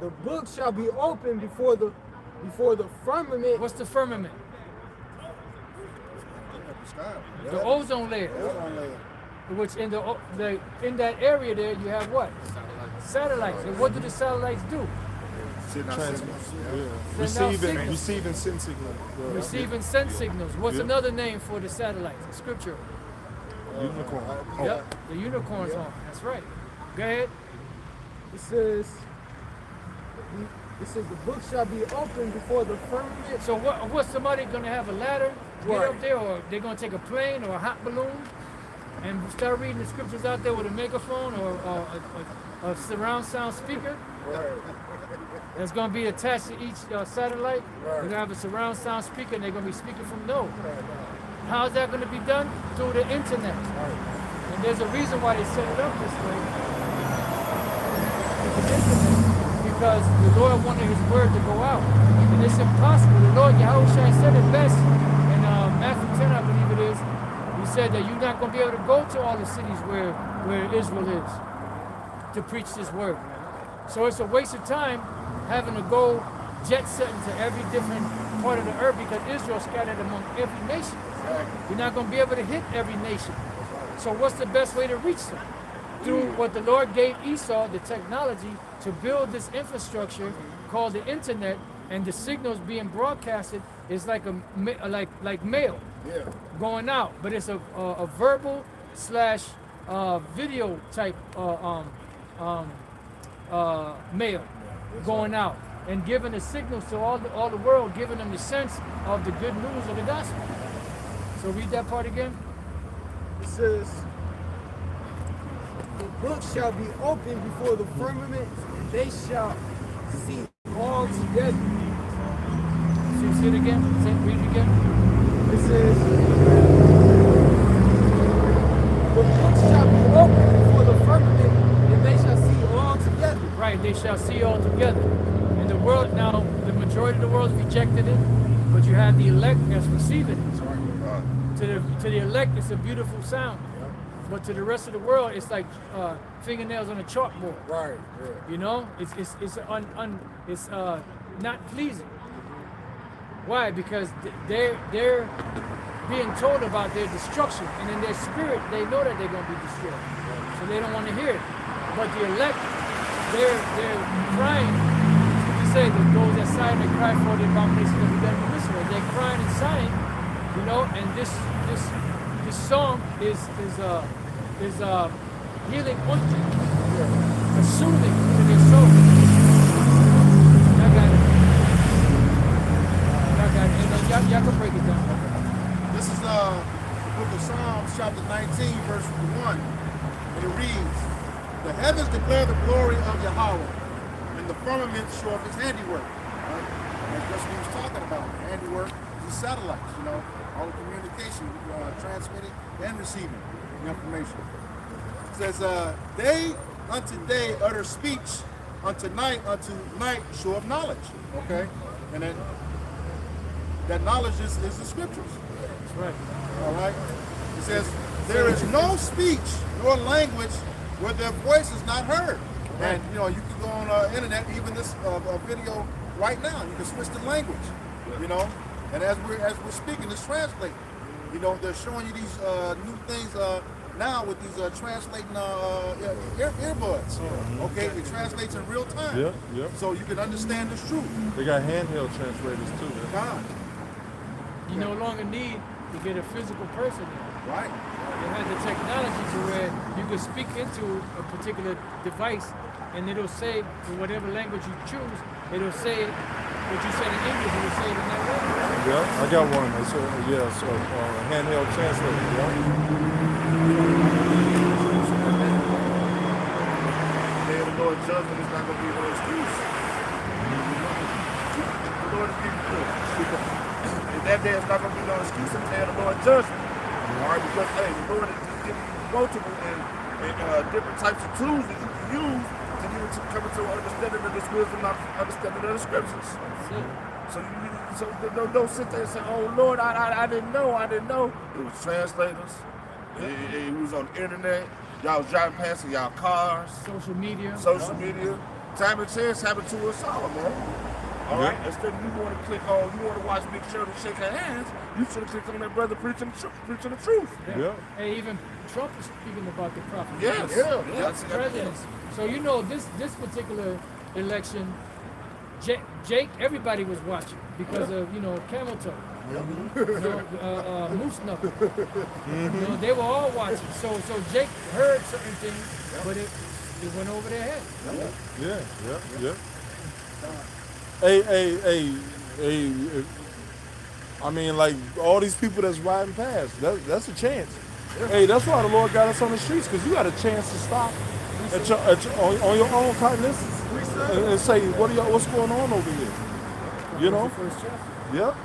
The book shall be open before the firmament. What's the firmament? Sky. The ozone layer. Which in in that area there you have what? Satellites. And what do the satellites do? Sitting out signals. Send out signals. Receive and send signal. Receive and send signals. What's another name for the satellites? In scripture. Unicorn. Yep. The unicorn's on. That's right. Go ahead. It says the book shall be open before the firmament. So what's somebody gonna have a ladder, get Right. up there, or they're gonna take a plane or a hot balloon and start reading the scriptures out there with a megaphone or a surround sound speaker? That's going to be attached to each satellite. They're going to have a surround sound speaker, and they're going to be speaking from those. How's that going to be done? Through the internet. And there's a reason why they set it up this way. Because the Lord wanted His word to go out, and it's impossible. The Lord Yahushua said it best in Matthew 10, I believe it is. He said that you're not going to be able to go to all the cities where Israel is to preach this word. So it's a waste of time having to go jet setting to every different part of the earth because Israel's scattered among every nation. You're not going to be able to hit every nation. So what's the best way to reach them? Through what the Lord gave Esau, the technology, to build this infrastructure called the internet, and the signals being broadcasted is like like mail going out, but it's a verbal / video type mail going out. and giving the signals to all the world, giving them the sense of the good news of the gospel. So read that part again. It says, the book shall be opened before the firmament, and they shall see all together. See it again? Read it again. It says, the book shall be opened before the firmament, and they shall see all together. Right, they shall see all together. And the world now, the majority of the world rejected it, but you have the elect that's receiving it. To the elect, it's a beautiful sound. But to the rest of the world, it's like fingernails on a chalkboard. Right. You know, it's not pleasing. Why? Because they're being told about their destruction, and in their spirit, they know that they're going to be destroyed. So they don't want to hear it. But the elect, they're crying. You say that those that sigh and cry for the abomination of the God of Israel. They're crying and sighing, you know. And this song is healing unto, a soothing to their soul. Y'all got it. And y'all can break it down. This is the book of Psalms, chapter 19, verse 1. And it reads, the heavens declare the glory of Yahweh, and the firmament show of his handiwork. Right? That's just what he was talking about. Handiwork is the satellites, you know, all the communication, transmitting and receiving the information. It says, day unto day utter speech, unto night show of knowledge. Okay? And then that knowledge is the scriptures. That's right. All right? It says, there is no speech nor language where their voice is not heard. And, you know, you can go on the internet, even this video right now, you can switch the language, you know? And as we're speaking, it's translating. You know, they're showing you these new things now with these translating earbuds. Okay, it translates in real time. Yeah. So you can understand this truth. They got handheld translators too. God. You no longer need to get a physical person there. Right. They had the technology to where you can speak into a particular device and it'll say, in whatever language you choose, it'll say what you said in English, it'll say it in that language. Yeah, I got one. It's a handheld translator. Yeah. Day of the Lord judgment is not going to be no excuse. The Lord is giving good. And that day is not going to be no excuse in the day of the Lord judgment. All right, because hey, the Lord is giving you multiple and different types of tools that you can use to even to come into understanding of this wisdom, not understanding of the scriptures. So don't sit there and say, "Oh Lord, I didn't know." It was translators. It was on the internet. Y'all was driving past in y'all cars. Social media. Time and chance happened to us all, man. All right. Instead of you want to watch Big Show and shake her hands, you should have clicked on that brother preaching the truth. Yeah. Hey, even Trump is speaking about the prophet. Yeah. Presidents. So you know this particular election, Jake, everybody was watching because of camel toe. Moose knuckle. They were all watching. So Jake heard certain things, but it went over their head. Yeah. Hey, I mean, like all these people that's riding past, that's a chance. Hey, that's why the Lord got us on the streets, because you got a chance to stop on your own cognizance and say, what's going on over here? You know? Yep.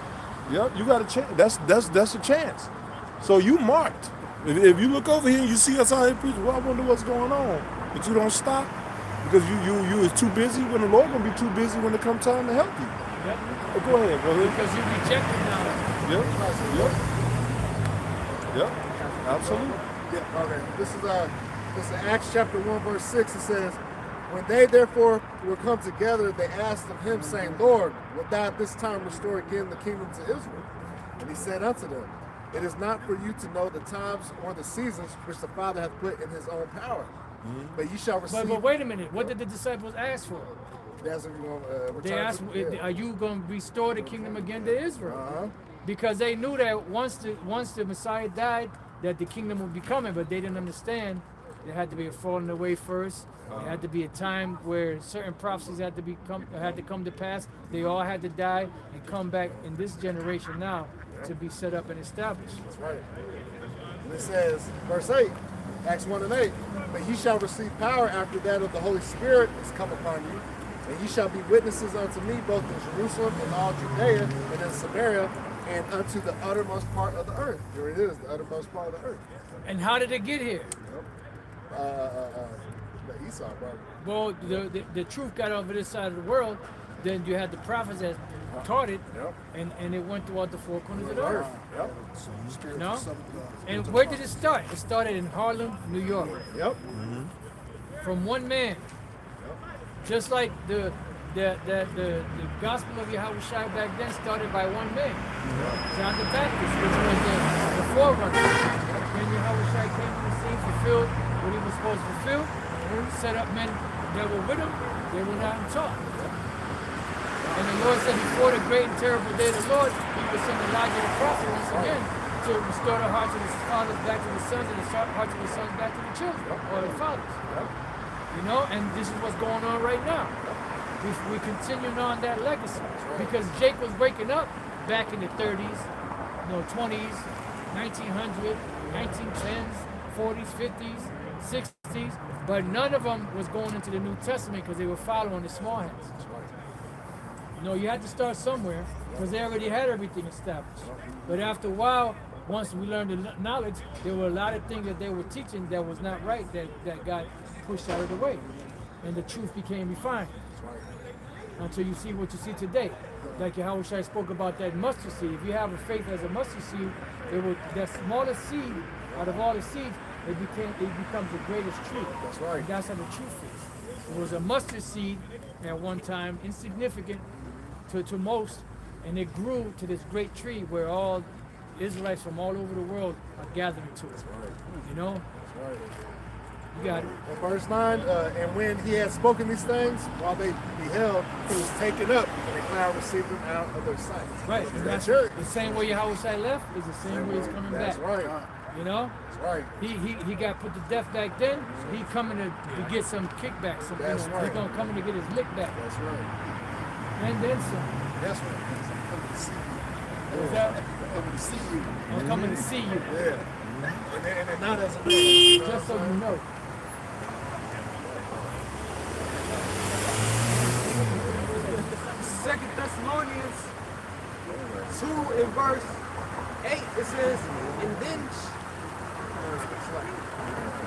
You got a chance. That's a chance. So you marked. If you look over here and you see us out here preaching, well, I wonder what's going on. But you don't stop because you is too busy when the Lord gonna be too busy when it come time to help you. Yep. Go ahead. Because you rejected now. Yep. Absolutely. Yeah, okay. This is Acts chapter 1, verse 6. It says, when they therefore were come together, they asked of him, saying, Lord, wilt thou at this time restore again the kingdom to Israel? And he said unto them, it is not for you to know the times or the seasons which the Father hath put in his own power. But ye shall receive... But wait a minute. What did the disciples ask for? They asked, they asked, are you going to restore the kingdom again to Israel? Because they knew that once the Messiah died, that the kingdom would be coming, but they didn't understand There had to be a falling away first. There had to be a time where certain prophecies had to come to pass. They all had to die and come back in this generation now to be set up and established. That's right. And it says, verse 8, Acts 1 and 8, but ye shall receive power after that of the Holy Spirit is come upon you, and ye shall be witnesses unto me both in Jerusalem and all Judea and in Samaria and unto the uttermost part of the earth. Here it is, the uttermost part of the earth. And how did it get here? The Esau, brother. Well, the truth got over this side of the world. Then you had the prophets that taught it, and it went throughout the four corners of the earth. No? And where did it start? It started in Harlem, New York. Yep. From one man. Just like the gospel of Yahushua back then started by one man, John the Baptist, which was the forerunner. When Yahushua came to the scene, fulfilled what he was supposed to fulfill, set up men that were with him, they went out and taught. And the Lord said, before the great and terrible day of the Lord, he would send Elijah the prophet once again to restore the hearts of the fathers back to the sons and the hearts of the sons back to the children, or the fathers. You know, and this is what's going on right now. We continuing on that legacy because Jake was waking up back in the 30s, 20s, 1900, 1910s, 40s, 50s, 60s, but none of them was going into the New Testament because they were following the small hands. You had to start somewhere because they already had everything established. But after a while, once we learned the knowledge, there were a lot of things that they were teaching that was not right that got pushed out of the way. And the truth became refined. Until you see what you see today. Like Yahushua spoke about that mustard seed. If you have a faith as a mustard seed, that smallest seed out of all the seeds, it becomes the greatest tree. That's right. And that's how the truth is. It was a mustard seed at one time, insignificant to most, and it grew to this great tree where all Israelites from all over the world are gathering to it. That's right. You know? That's right. You got it. In verse 9, and when he had spoken these things, while they beheld, he was taken up, and the cloud received him out of their sight. Right. And That's that's it. the same way Yahushua left is the same way he's coming That's back. right. You know? That's right. He got put to death back then. He coming to get some kickback. That's right. He's gonna come to get his lick back. That's right. And then some. That's right. I'm coming to see you. What's that? I'm coming to see you. I'm coming to see you. Yeah. And not as a man. Just so you know. Second Thessalonians 2 in verse 8, it says, and then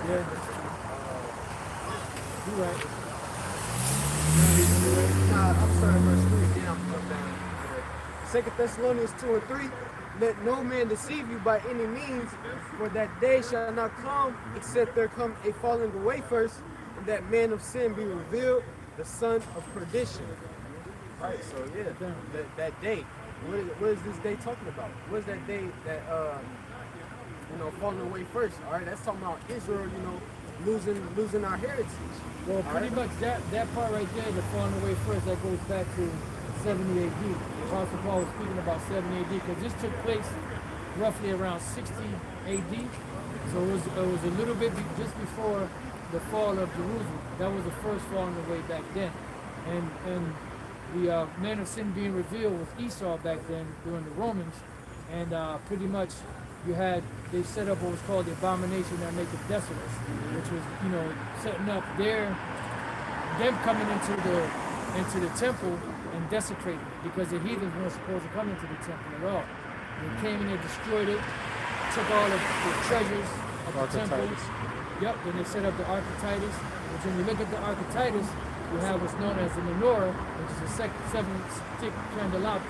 Yeah. You right. I'm sorry, verse 3, then I'm up down. Second Thessalonians 2 and 3, let no man deceive you by any means, for that day shall not come, except there come a falling away first, and that man of sin be revealed, the son of perdition. Right, so yeah, that day. What is this day talking about? What is that day that falling away first? All right, that's talking about Israel, losing our heritage. Well, pretty much that part right there, the falling away first, that goes back to 70 AD. Apostle Paul was speaking about 70 AD because this took place roughly around 60 AD. So it was a little bit just before the fall of Jerusalem. That was the first falling away back then. And the man of sin being revealed was Esau back then during the Romans, and pretty much they set up what was called the abomination that maketh desolate, which was setting up them coming into the temple and desecrating it because the heathens weren't supposed to come into the temple at all. They came in and destroyed it, took all of the treasures of the temple. Yep. Then they set up the Archetitus, which when you look at the Archetitus, you have what's known as the menorah, which is a 7-stick candelabra.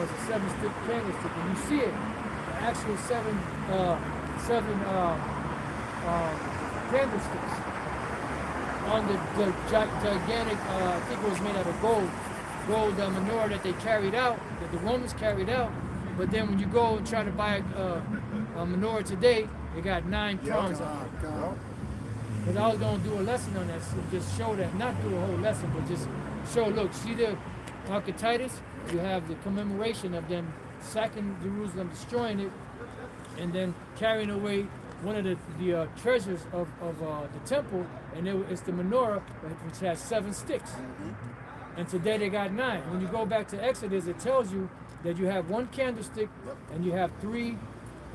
It's a 7-stick candlestick. And you see it, the actual seven candlesticks on the gigantic, I think it was made out of gold menorah that they carried out, that the Romans carried out. But then when you go and try to buy a menorah today, they got 9 prongs on it. Because I was going to do a lesson on that, so just show that, not do a whole lesson, but just show, look, see the Archetitus? You have the commemoration of them sacking Jerusalem, destroying it, and then carrying away the treasures of the temple, and it's the menorah, which has 7 sticks. And today they got 9. When you go back to Exodus, it tells you that you have 1 candlestick and you have three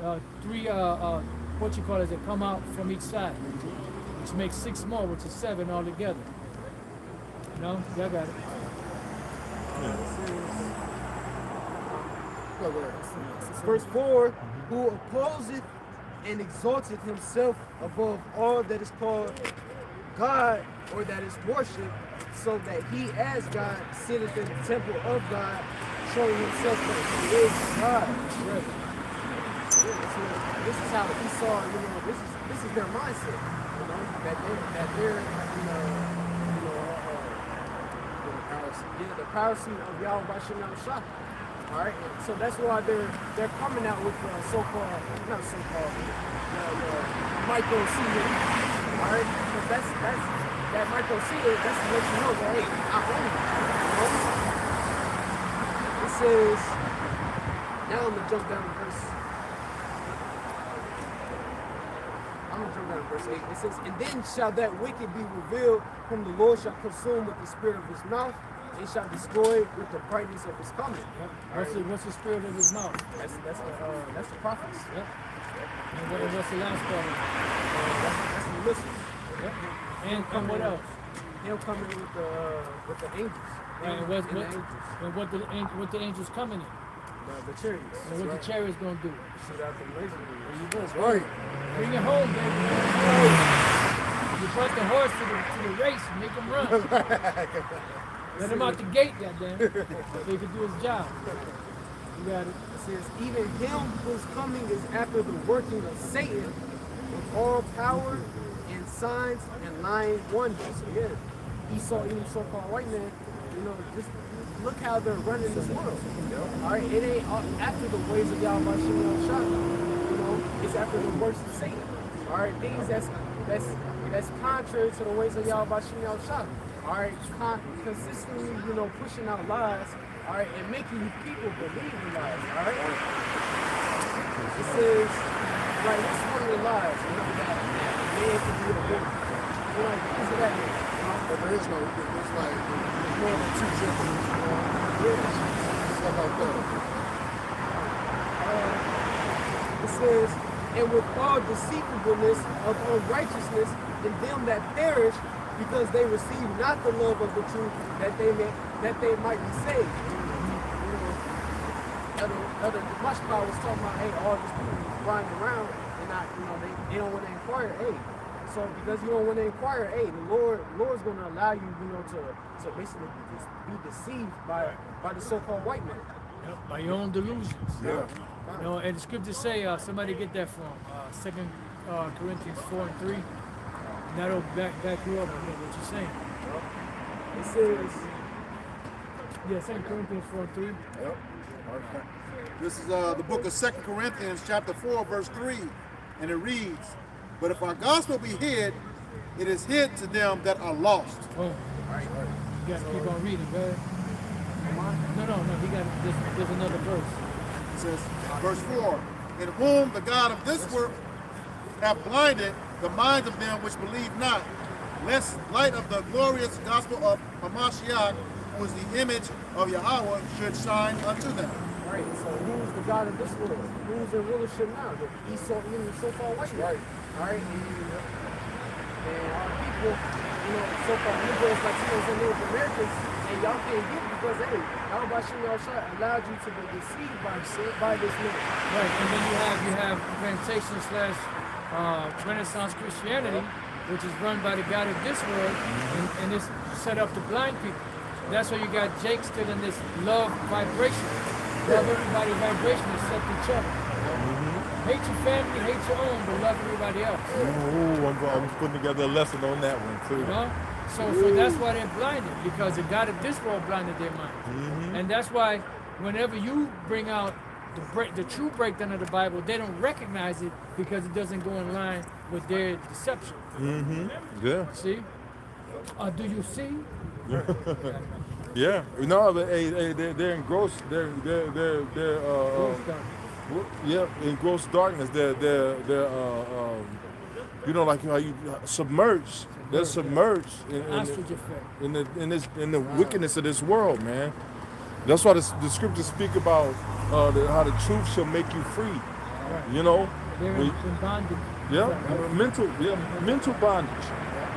what you call it, that come out from each side, which makes 6 more, which is 7 altogether. You know, y'all got it. Verse 4, who opposeth and exalteth himself above all that is called God or that is worshipped, so that he as God sitteth in the temple of God, showing himself that he is God. Right. This is how Esau, this is their mindset, that they're the power seat of Yahweh Bashem Shah. All right, so that's why they're coming out with micro seed. All right, because that micro seed. That's to let you know that hey, I own it. It says, now I'm gonna jump down to verse. I'm gonna jump down to verse 8. It says, and then shall that wicked be revealed, whom the Lord shall consume with the spirit of his mouth, and shall destroy with the brightness of his coming. Yep. What's the spirit of his mouth? That's the prophets. Yep. And what's the last part of it? That's the listeners. Yep. And what else? He'll come in with the angels. Right. And what the angels coming in? The chariots. And what the chariots gonna do? Shoot out the laser. There you go. Right. Bring it home, baby. You brought the horse to the race and make him run. Let him out the gate, goddamn, so he can do his job. You got it. It says, even him whose coming is after the working of Satan with all power and signs and lying wonders. Again, Esau, even so-called white man, just look how they're running this world. All right, it ain't after the ways of Yahweh Shem Shah. It's after the works of Satan. All right, things that's contrary to the ways of Yahweh Shem Shah. All right, consistently, pushing out lies, all right, and making you people believe the lies, all right? It says, like, what's one of the lies? That man can be a woman. What's that mean? But there is no, it's like more than 2 genders. Stuff like that. It says, and with all deceivableness of unrighteousness in them that perish, because they receive not the love of the truth, that they might be saved. Other Mushpa was talking about, hey, all these people riding around and not, they don't want to inquire. Hey, so because you don't want to inquire, hey, the Lord's going to allow you, to basically be deceived by the so-called white man. Yep, by your own delusions. Yeah. And the scriptures say, somebody get that from 2 Corinthians 4:3. That'll back you up on what you're saying. It says, yeah, 2 Corinthians 4:3. Yep. Okay. This is the book of 2 Corinthians chapter 4, verse 3, and it reads, but if our gospel be hid, it is hid to them that are lost. Oh, you got to keep on reading, go ahead. No, he got there's another verse. It says, verse 4, in whom the God of this world hath blinded the minds of them which believe not, lest light of the glorious gospel of Hamashiach, who is the image of Yahweh, should shine unto them. Right, so who's the God of this world? Who's in rulership now? The Esau, even so-called white man. All right, and our people, so-called Negroes, Latinos, and Native Americans, and y'all can't get it because, hey, Yahweh Bashem Shah allowed you to be deceived by this man. Right, and then you have plantation / Renaissance Christianity, which is run by the God of this world, and it's set up to blind people. That's why you got Jake still in this love vibration. Love everybody vibration except each other. Hate your family, hate your own, but love everybody else. Ooh, I'm putting together a lesson on that one too. So that's why they're blinded, because the God of this world blinded their minds. And that's why whenever you bring out the true breakdown of the Bible, they don't recognize it because it doesn't go in line with their deception. Yeah. See? Do you see? Yeah. No, but hey, they're engrossed. They're Yeah, in gross darkness. They're you know, like how you submerged. They're submerged Ostrich effect. in the wickedness of this world, man. That's why the scriptures speak about how the truth shall make you free. You know, They're in bondage. mental bondage.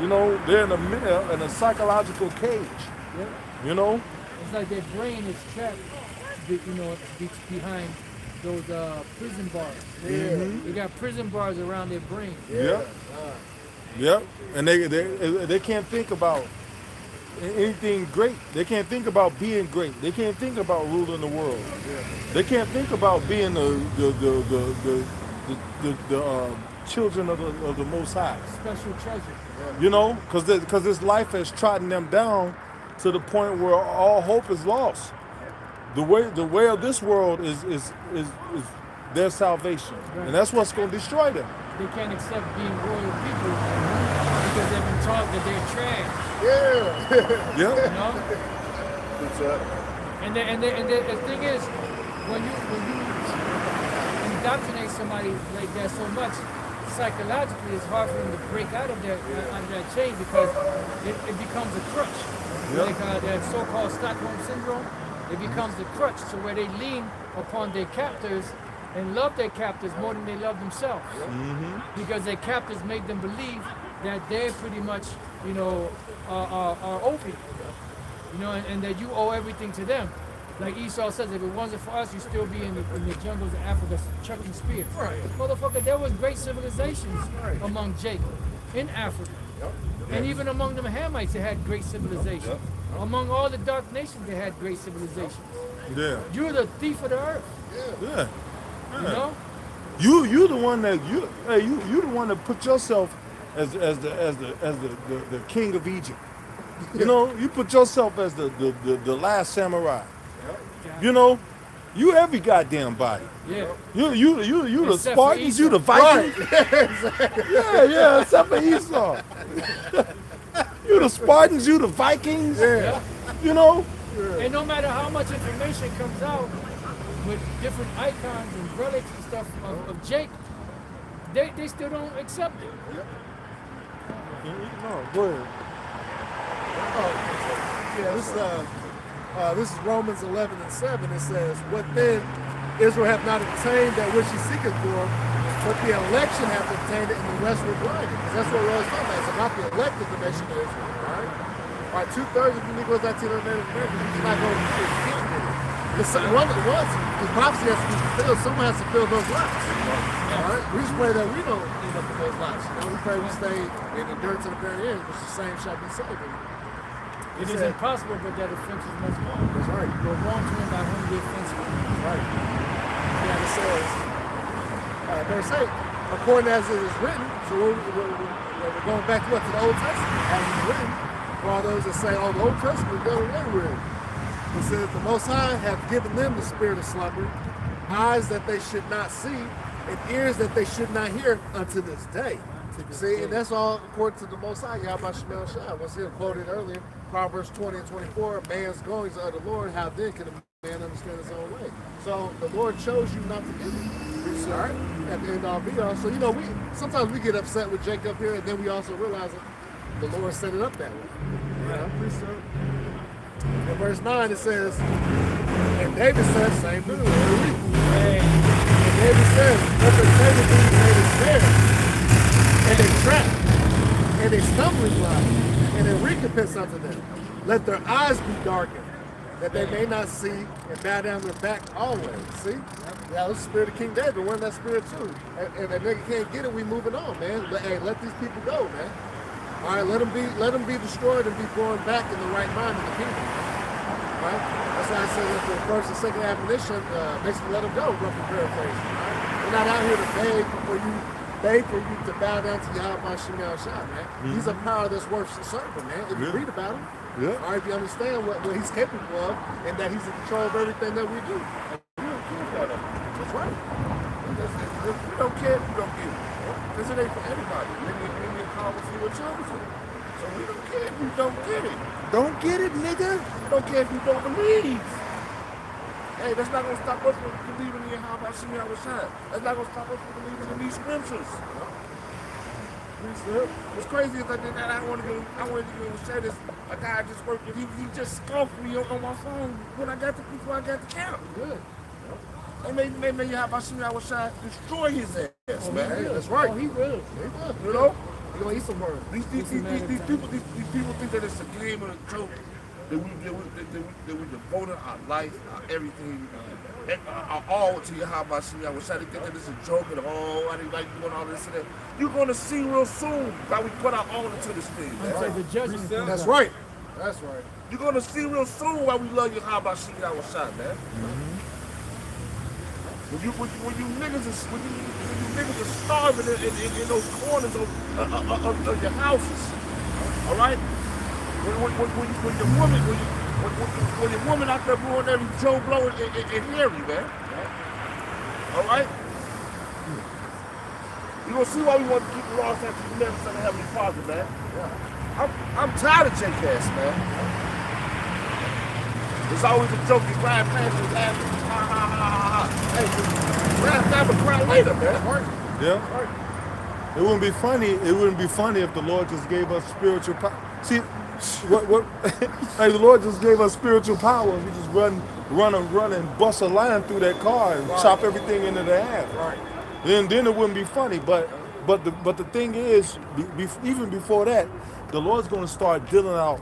You know, they're in a psychological cage. Yep. You know, It's like their brain is trapped, behind those prison bars. They got prison bars around their brain. yeah, and they can't think about anything great. They can't think about being great. They can't think about ruling the world. They can't think about being the children of the Most High. Special treasure. You know, because this life has trodden them down to the point where all hope is lost. The way of this world is their salvation, and that's what's going to destroy them. They can't accept being royal people because they've been taught that they're trash. Yeah. You know? And the thing is, when you indoctrinate somebody like that so much, psychologically, it's hard for them to break out of that chain because it becomes a crutch. Like that so-called Stockholm syndrome, it becomes a crutch to where they lean upon their captors and love their captors more than they love themselves. Because their captors make them believe that they're pretty much, you know, are over you. You know, and that you owe everything to them. Like Esau says, if it wasn't for us, you'd still be in the jungles of Africa chucking spears. Right. Motherfucker, there was great civilizations among Jacob in Africa. And even among the Hamites, they had great civilizations. Among all the dark nations, they had great civilizations. Yeah. You're the thief of the earth. Yeah. You know? You the one that you the one that put yourself as the king of Egypt. You know, you put yourself as the last samurai. You know, you every goddamn body. Yeah. You the Except Spartans, for you the Vikings. Yeah, except for Esau. You the Spartans, you the Vikings. Yeah. You know? And no matter how much information comes out with different icons and relics and stuff of Jake, they still don't accept it. No, go ahead. This is Romans 11:7. It says, "What then Israel hath not obtained that which he seeketh for, but the election hath obtained it, and the rest were blinded." Because that's what we're always talking about. It's about the elected, the nation of Israel. All right, 2/3 of the Negroes, Latino Americans, it's not going to be counted. The prophecy has to be fulfilled. Someone has to fill those lots. All right, we just pray that we don't end up in those lots. You know, we pray we stay in the dirt to the very end, which the same shall be saved. It is impossible, but that offense is much more. That's right. You go wrong to him by whom the offense is. That's right. Yeah, it says, verse 8, according as it is written, so we're going back to the Old Testament, as it is written, for all those that say, oh, the Old Testament, they're written. It says, the Most High hath given them the spirit of slumber, eyes that they should not see, and ears that they should not hear unto this day. See, and that's all according to the Most High, Yahweh Shemel Shai. Once again, quoted earlier, Proverbs 20 and 24, man's goings are the Lord, how then can a man understand his own way? So the Lord chose you not to get it. All right? At the end all be all. So, you know, sometimes we get upset with Jacob here, and then we also realize that the Lord set it up that way. You know? In verse 9 it says, and David said, same thing. And David says, entertaineth these made a snare, and a trap, and a stumbling block, and a recompense unto them. Let their eyes be darkened, that they may not see, and bow down their back always. See? Yeah, that's the spirit of King David. We're in that spirit too. And if they can't get it, we moving on, man. Let these people go, man. All right, let them be destroyed and be born back in the right mind of the kingdom. All right? That's why I said that the first and second admonition basically let them go, roughly paraphrasing. Right? We're not out here to beg for you to bow down to Yahweh Shemel Shai, man. He's a power that's worth serving, man. If you read about him, or if you understand what he's capable of, and that he's in control of everything that we do. That's right. If we don't care, we don't get it. Because it ain't for everybody. Maybe a powerful or chosen. So we don't care if you don't get it. Don't get it, nigga. We don't care if you don't believe. Hey, that's not gonna stop us from believing in how about Shimmy Shine. That's not gonna stop us from believing in these scriptures. What's crazy is that I wanted to say this. A guy I just worked with, he just scoffed me on my phone when before I got the count. Good. They may have about Shimmy Shine destroy his ass, man. He will. That's right. Oh, he will. You know? You're gonna eat some words. These people think that it's a game and a joke. That we devoted our life, our everything, our all to Yahweh Shimmy. I was trying to think that it's a joke and I didn't like doing all this and that. You're gonna see real soon how we put our all into this thing. Until Man. the judgment. That's right. That's right. You're gonna see real soon why we love Yahweh Shimmy, man. When you niggas are starving in those corners of your houses, all right? When your woman out there blowing every Joe Blow and Harry, man, all right? You gonna see why we want to keep the law, statutes, and never son of Heavenly Father, man. I'm tired of jackass, man. There's always a joke. You cry past and laugh. Ha ha ha ha ha. Hey, laugh now but cry later, man. Yeah. It wouldn't be funny. It wouldn't be funny if the Lord just gave us spiritual power. See, what? Like the Lord just gave us spiritual power. We just run and bust a line through that car and chop everything into the half. Right. Then it wouldn't be funny. But the thing is, even before that, the Lord's going to start dealing out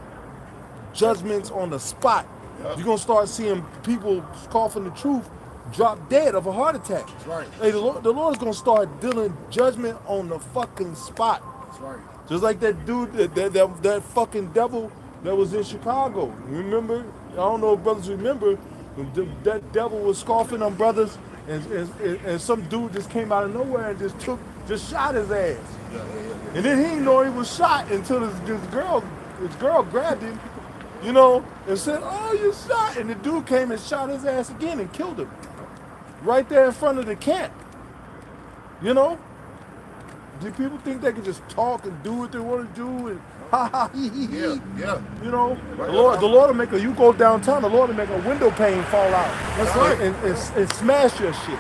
judgments on the spot. You're going to start seeing people coughing the truth drop dead of a heart attack. That's right. Hey, the Lord's going to start dealing judgment on the fucking spot. That's right. Just like that dude, that fucking devil that was in Chicago. Remember? I don't know if brothers remember. That devil was scoffing on brothers, and some dude just came out of nowhere and just shot his ass. And then he didn't know he was shot until this girl grabbed him, you know, and said, "Oh, you shot!" And the dude came and shot his ass again and killed him, right there in front of the camp. You know, do people think they can just talk and do what they want to do and ha ha he he he? Yeah. You know, the Lord will make you go downtown. The Lord will make a window pane fall out. That's right. And smash your shit.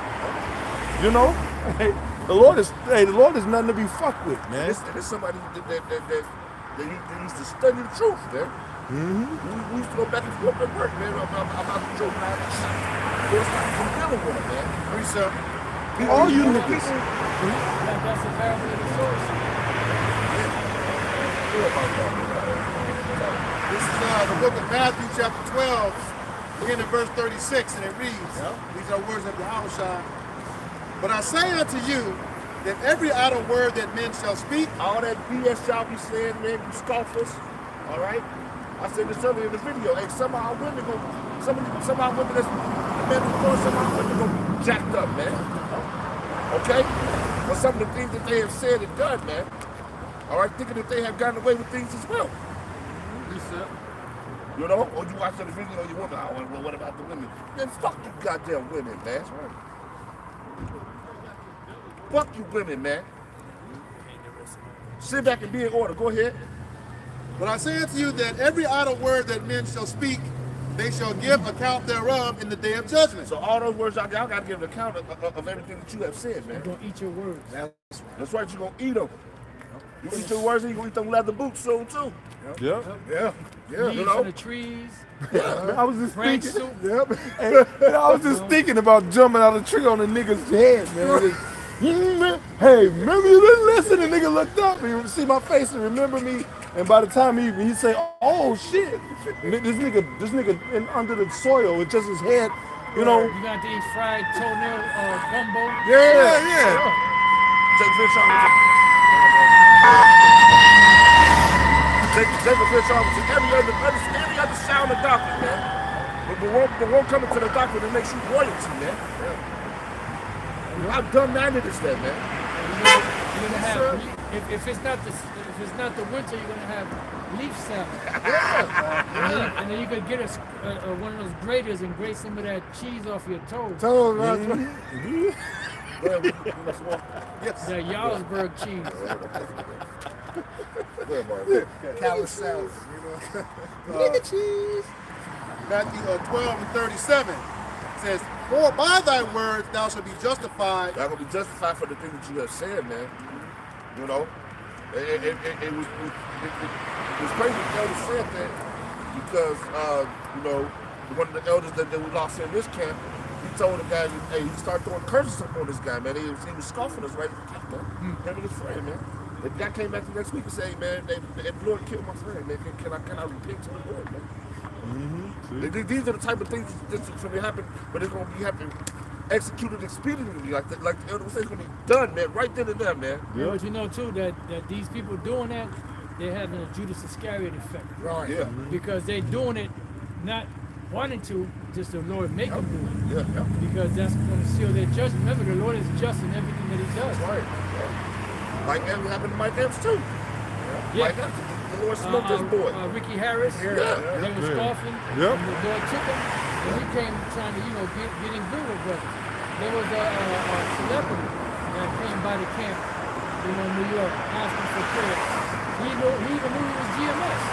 You know, the Lord is nothing to be fucked with, man. There's somebody that used to study the truth, man. We used to go back and forth at work, man, about the truth. There's like some dealing with it, man. Research. All you niggas. That's the parable of the source. This is the book of Matthew, chapter 12, beginning at verse 36, and it reads, these are words of Yahushua. But I say unto you that every idle word that men shall speak, All that BS y'all be saying, man, you scoffers, all right? I said this earlier in the video. Hey, some of our women that's men is born, some of our women gonna be jacked up, man. Okay? For some of the things that they have said and done, man. All right, thinking that they have gotten away with things as well. You know, or you watch the video of your woman. Oh, what about the women? Then fuck you goddamn women, man. That's right. Fuck you women, man. Sit back and be in order. Go ahead. but I say unto you that every idle word that men shall speak, they shall give account thereof in the day of judgment. So all those words, y'all got to give an account of everything that you have said, man. You're going to eat your words. That's right, you're going to eat them. You eat your words and you're going to eat them leather boots soon, too. Yeah. Leaves you know. from the trees. I was just Ranch thinking. soup. And I was just thinking about jumping out of the tree on the nigga's head, man. Hey, remember you didn't listen? The nigga looked up and he see my face and remember me. And by the time he say, "Oh shit," this nigga in under the soil with just his head, you know. You got to eat fried toenail gumbo. Yeah. Take fish off. Take a fish off to every other sound of doctrine, man. But the one coming to the doctor that makes you royalty, man. How dumb minded is that, man? You're gonna have, if it's not the winter, you're gonna have leaf salad. And then you could get one of those graters and grate some of that cheese off your toes. That Jarlsberg cheese. Callous salad, Nigga cheese. Matthew 12 and 37 says, for by thy words thou shalt be justified. Thou gonna be justified for the things that you have said, man. You know, it was crazy the elder said that because you know, one of the elders that we lost in this camp, he told the guy, hey, he started throwing curses on this guy, man. He was scoffing us right in the camp, man. Him and his friend, man. The guy came back the next week and said, hey, man, the Lord killed my friend, man. Can I repent to the Lord, man? These are the type of things that's going to happen, but it's going to be happening executed expediently, like the elder was saying, it's going to be done, man, right then and there, man. Yeah, but you know too that these people doing that, they're having a Judas Iscariot effect. Right. Yeah. Because they're doing it not wanting to, just the Lord make them do it. Yeah. Because that's going to seal their judgment. Remember, the Lord is just in everything that He does. Right. Like that happened to Mike Epps too. Yeah. Like that, the Lord smoked this boy. Ricky Harris. They was scoffing. Yep. And the Lord took him, and he came trying to, get in good with brothers. There was a celebrity that came by the camp, New York, asking for prayer. He even knew he was GMS.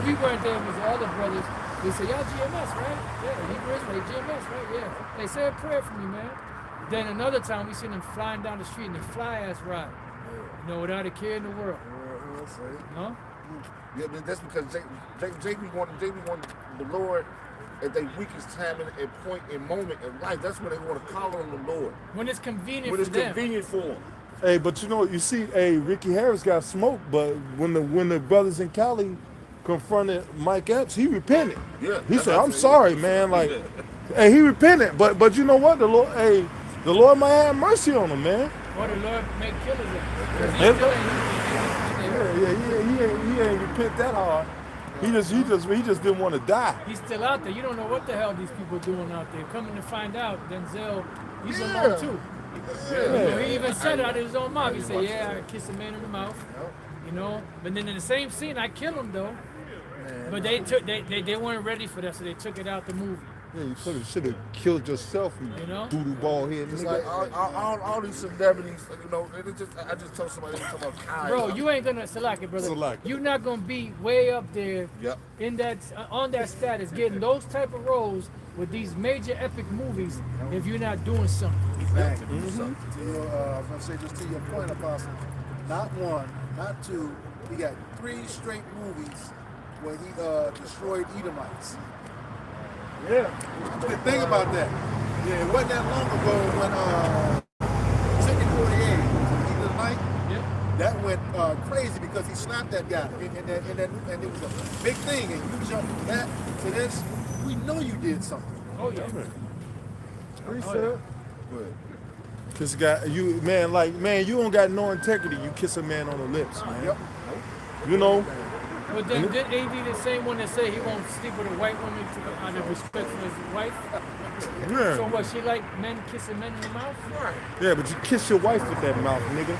We weren't there. It was the other brothers. They said, y'all GMS, right? Yeah, Hebrew Israelite, GMS, right? Yeah. They said a prayer for me, man. Then another time, we seen them flying down the street in the fly-ass ride. Without a care in the world. No? Yeah, but that's because JB wanted the Lord at their weakest time and point and moment in life. That's when they want to call on the Lord. When it's convenient When it's for them. convenient for them. Hey, but you see, Ricky Harris got smoked, but when the brothers in Cali confronted Mike Epps, he repented. Yeah. He said, "I'm sorry, man." Like, hey, he repented, but you know what? The Lord might have mercy on him, man. Or the Lord make killers of He ain't repent that hard. He just didn't want to die. He's still out there. You don't know what the hell these people doing out there. Coming to find out, Denzel, he's alone too. He even said it out of his own mouth. He said, "Yeah, I kissed a man in the mouth." But then in the same scene, I killed him though. But they weren't ready for that, so they took it out the movie. Yeah, you should have killed yourself, you doodle ball head. It's like all these celebrities, I just told somebody about Kyle. Bro, you ain't gonna select it, brother. You're not gonna be way up there in that on that status, getting those type of roles with these major epic movies if you're not doing something. Exactly. I was gonna say just to your point, Apostle. Not one, not two. He got 3 straight movies where he destroyed Edomites. Yeah. Think about that. Yeah, it wasn't that long ago when Chicken 48, Edomite, that went crazy because he slapped that guy, and it was a big thing, and you jumped that to this. We know you did something. Oh yeah. Reset. This guy, you don't got no integrity. You kiss a man on the lips, man. Yep. But then did AD the same one that said he won't sleep with a white woman out of respect for his wife? Yeah. So what, she like men kissing men in the mouth? Yeah, but you kiss your wife with that mouth, nigga.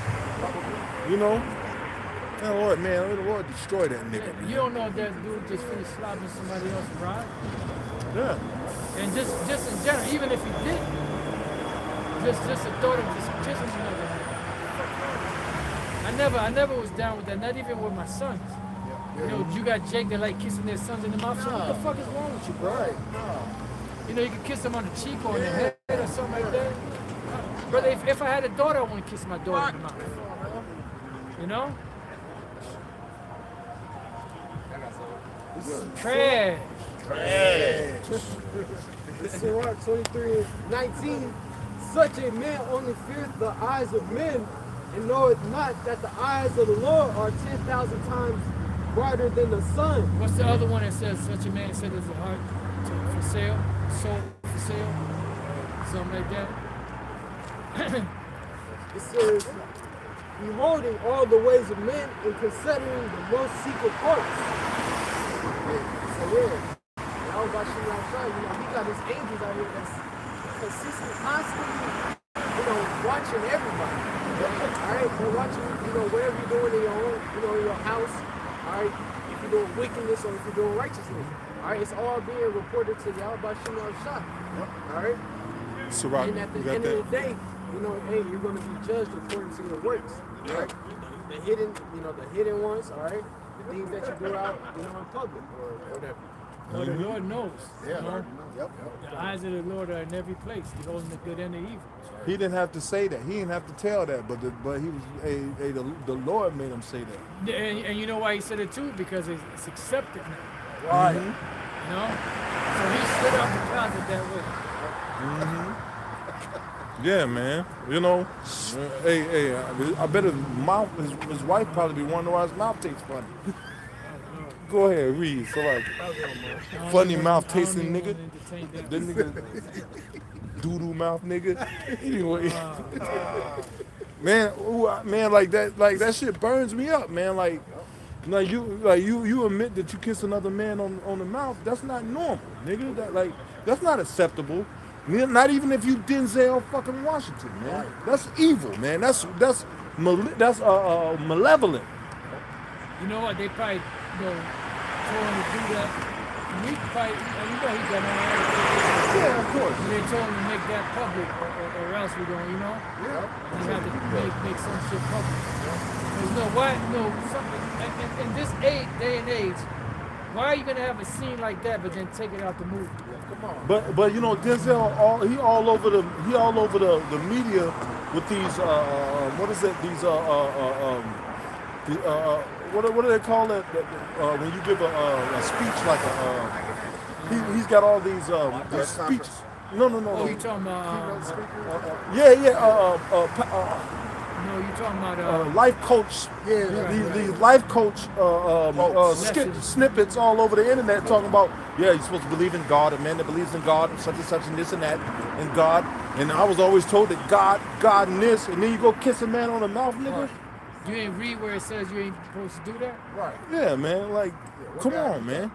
Man, the Lord destroy that nigga. You don't know if that dude just finished slapping somebody else's ride? Yeah. And just in general, even if he didn't, just the thought of just kissing another man. I never was down with that, not even with my sons. You got Jake that like kissing their sons in the mouth. So what the fuck is wrong with you, bro? Right. You can kiss them on the cheek or in the head or something like that. Brother, if I had a daughter, I want to kiss my daughter in the mouth. Trash. Sirach 23:19. Such a man only feareth the eyes of men, and knoweth not that the eyes of the Lord are 10,000 times brighter than the sun. What's the other one that says such a man set his heart for sale, soul for sale, something like that? It says, beholding all the ways of men and considering the most secret parts. So how about you outside? He got his angels out here that's consistent, constantly, watching everybody. Alright, they're watching, whatever you're doing in your own, in your house. Alright, if you're doing wickedness or if you're doing righteousness. Alright, it's all being reported to Yahweh Shema Shah. Alright? And at the end of the day, you're going to be judged according to your works. Alright? The hidden ones, alright? The things that you do out, in public or whatever. Well, the Lord knows. Yeah, You know? Yep. The eyes of the Lord are in every place, beholding the good and the evil. He didn't have to say that. He didn't have to tell that, but he was the Lord made him say that. And you know why he said it too? Because it's accepted now. Right. You know? So he slid out the closet that way. Yeah, man. You know, hey, I bet his wife probably be wondering why his mouth tastes funny. Go ahead, read. So like, funny mouth tasting nigga. That nigga, doo-doo mouth nigga. Anyway, man, like that shit burns me up, man. Like you admit that you kiss another man on the mouth. That's not normal, nigga. That's not acceptable. Not even if you Denzel fucking Washington, man. That's evil, man. That's malevolent. You know what? They probably told him to do that. He probably, he got on that. Yeah, of course. They told him to make that public, or else we're going, you know? Yeah. You have to make some shit public. Because in this day and age, why are you gonna have a scene like that, but then take it out the movie? Come on. But you know, Denzel, he all over the media with these what is it? These what do they call it? When you give a speech like he's got all these speeches. No. Oh, you talking about? No, you talking about life coach. These life coach snippets all over the internet talking about, yeah, you're supposed to believe in God, a man that believes in God, such and such and this and that, and God. And I was always told that God and this, and then you go kiss a man on the mouth, nigga. Right. You ain't read where it says you ain't supposed to do that? Right. Yeah, man. Like, come on, man.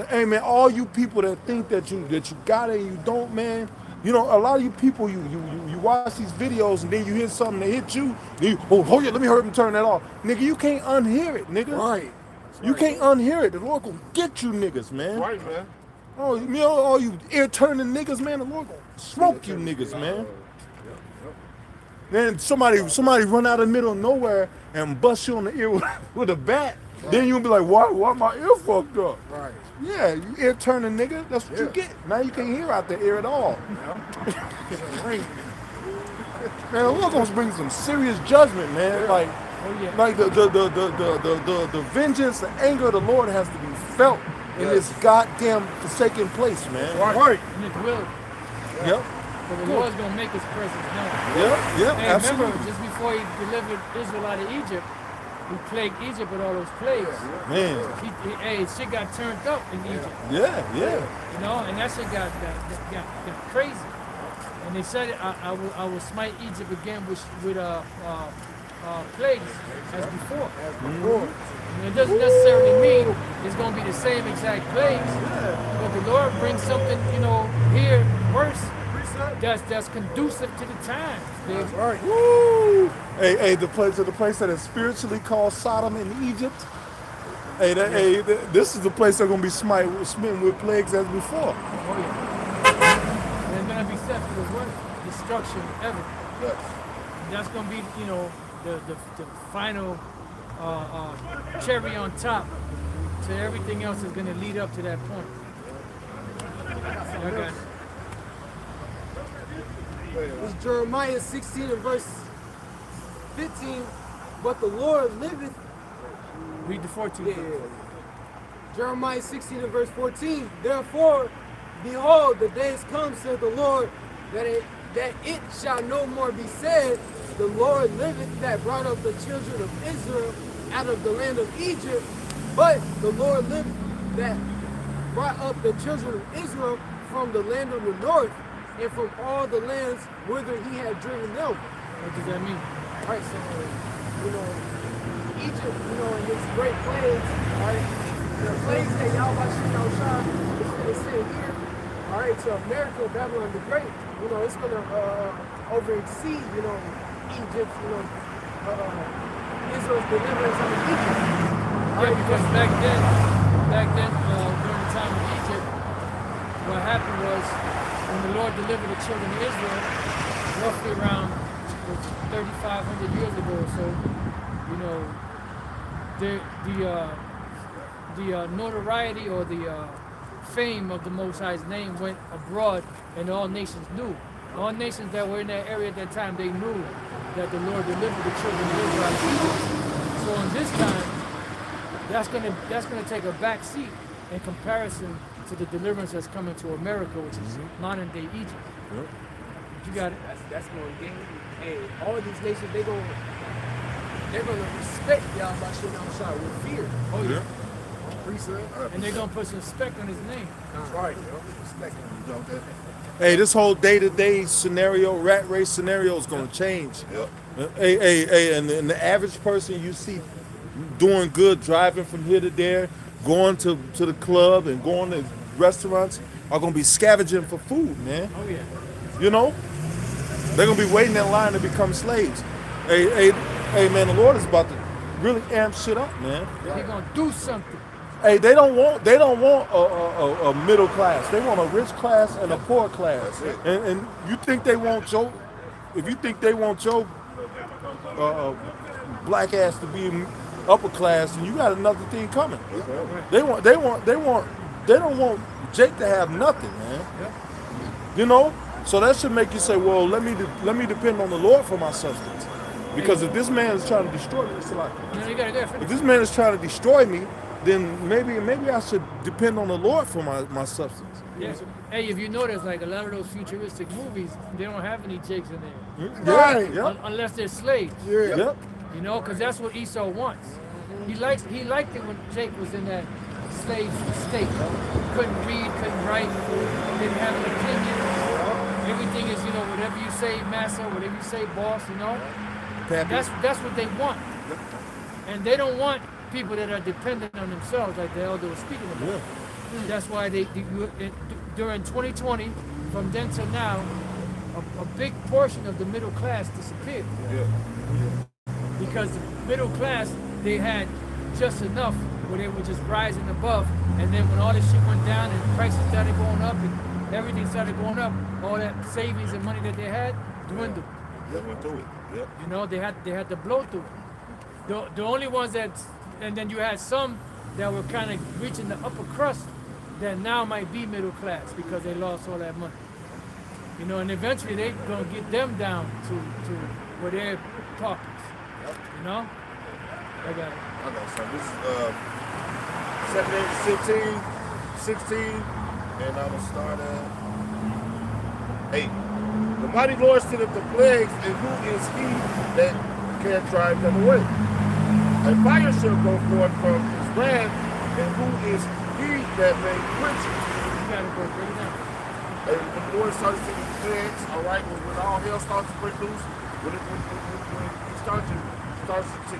Hey, man, all you people that think that you got it and you don't, man. You know, a lot of you people, you watch these videos and then you hear something that hit you. Then yeah, let me hurry up and turn that off. Nigga, you can't unhear it, nigga. Right. You can't unhear it. The Lord gonna get you niggas, man. Right, man. Oh, you know, all you ear-turning niggas, man, the Lord gonna smoke you niggas, man. Then somebody run out of the middle of nowhere and bust you on the ear with a bat. Right. Then you'll be like, why my ear fucked up? Right. Yeah, you ear-turning nigga, that's what you get. Now you can't hear out the ear at all. Man, the Lord gonna bring some serious judgment, man. Like, like the vengeance, the anger of the Lord has to be felt in this goddamn forsaken place, man. Right. And it will. Yep. But the Lord's gonna make his presence known. Yep, Hey, absolutely. remember, just before he delivered Israel out of Egypt, he plagued Egypt with all those plagues. Man. Hey, shit got turned up in Egypt. Yeah. You know, and that shit got crazy. And they said, I will smite Egypt again with plagues as before. And it doesn't necessarily mean it's going to be the same exact plagues, but the Lord brings something, you know, here worse that's conducive to the times. That's right. Woo! Hey, the place that is spiritually called Sodom in Egypt. This is the place that's gonna be smitten with plagues as before. Oh yeah. And it's gonna be set for the worst destruction ever. Yes. And that's gonna be, you know, the final cherry on top to everything else is gonna lead up to that point. Okay. It's Jeremiah 16 and verse 15. But the Lord liveth. Read the 14th. Yeah. Jeremiah 16 and verse 14. Therefore, behold, the days come, said the Lord, that it shall no more be said, the Lord liveth that brought up the children of Israel out of the land of Egypt. But the Lord liveth that brought up the children of Israel from the land of the north, and from all the lands whither he had driven them. What does that mean? All right, so, you know, Egypt, you know, in its great plagues, all right, the plagues that Yahweh Shah is saying here, all right, to America, Babylon the Great, you know, it's going to over-exceed, you know, Egypt, you know, Israel's deliverance out of Egypt. Yeah, because back then, during the time of Egypt, what happened was, when the Lord delivered the children of Israel, roughly around 3,500 years ago or so, you know, notoriety or the fame of the Most High's name went abroad, and all nations knew. All nations that were in that area at that time, they knew that the Lord delivered the children of Israel out of Egypt. So in this time, that's gonna take a back seat in comparison to the deliverance that's coming to America, which is modern day Egypt. Yep. You got it. That's going to gain. Hey, all these nations, they're gonna respect Yahweh with fear. Oh yeah. Priesthood. And they're gonna put some respect on his name. That's right, yo. Respect him. You know that. Hey, this whole day-to-day scenario, rat race scenario is going to change. Hey, and the average person you see doing good, driving from here to there, going to the club and going to restaurants are going to be scavenging for food, man. Oh yeah. You know? They're going to be waiting in line to become slaves. Hey, man, the Lord is about to really amp shit up, man. They're gonna do something. Hey, they don't want a middle class. They want a rich class and a poor class. And you think they want your, if you think they want your black ass to be upper class, then you got another thing coming. They don't want Jake to have nothing, man. You know, so that should make you say, well, let me depend on the Lord for my substance. Because if this man is trying to destroy me, it's like, if this man is trying to destroy me, then maybe I should depend on the Lord for my substance. Yeah. Hey, if you notice, like a lot of those futuristic movies, they don't have any Jakes in there. Right. Yep. Unless they're slaves. Yeah. Yep. You know, because that's what Esau wants. He liked it when Jake was in that slave state. Couldn't read, couldn't write, didn't have an opinion. Everything is, you know, whatever you say, master, whatever you say, boss, you know. That's what they want. And they don't want people that are dependent on themselves, like the elder was speaking about. Yeah. That's why during 2020, from then to now, a big portion of the middle class disappeared. Yeah. Because the middle class, they had just enough where they were just rising above, and then when all this shit went down and prices started going up and everything started going up, all that savings and money that they had dwindled. Went through it. Yep. You know, they had to blow through it. The only ones that, and then you had some that were kind of reaching the upper crust that now might be middle class because they lost all that money. You know, and eventually they're gonna get them down to where they're paupers. Yep. You know? I got it. I know, so this is 17, 16, and I'm gonna start at 8. The mighty Lord sendeth the plagues, and who is he that can drive them away? A fire shall go forth from his land, and who is he that may quench it? You gotta go bring it down. And when the Lord starts to the plagues, all right, when all hell starts to break loose, when he starts to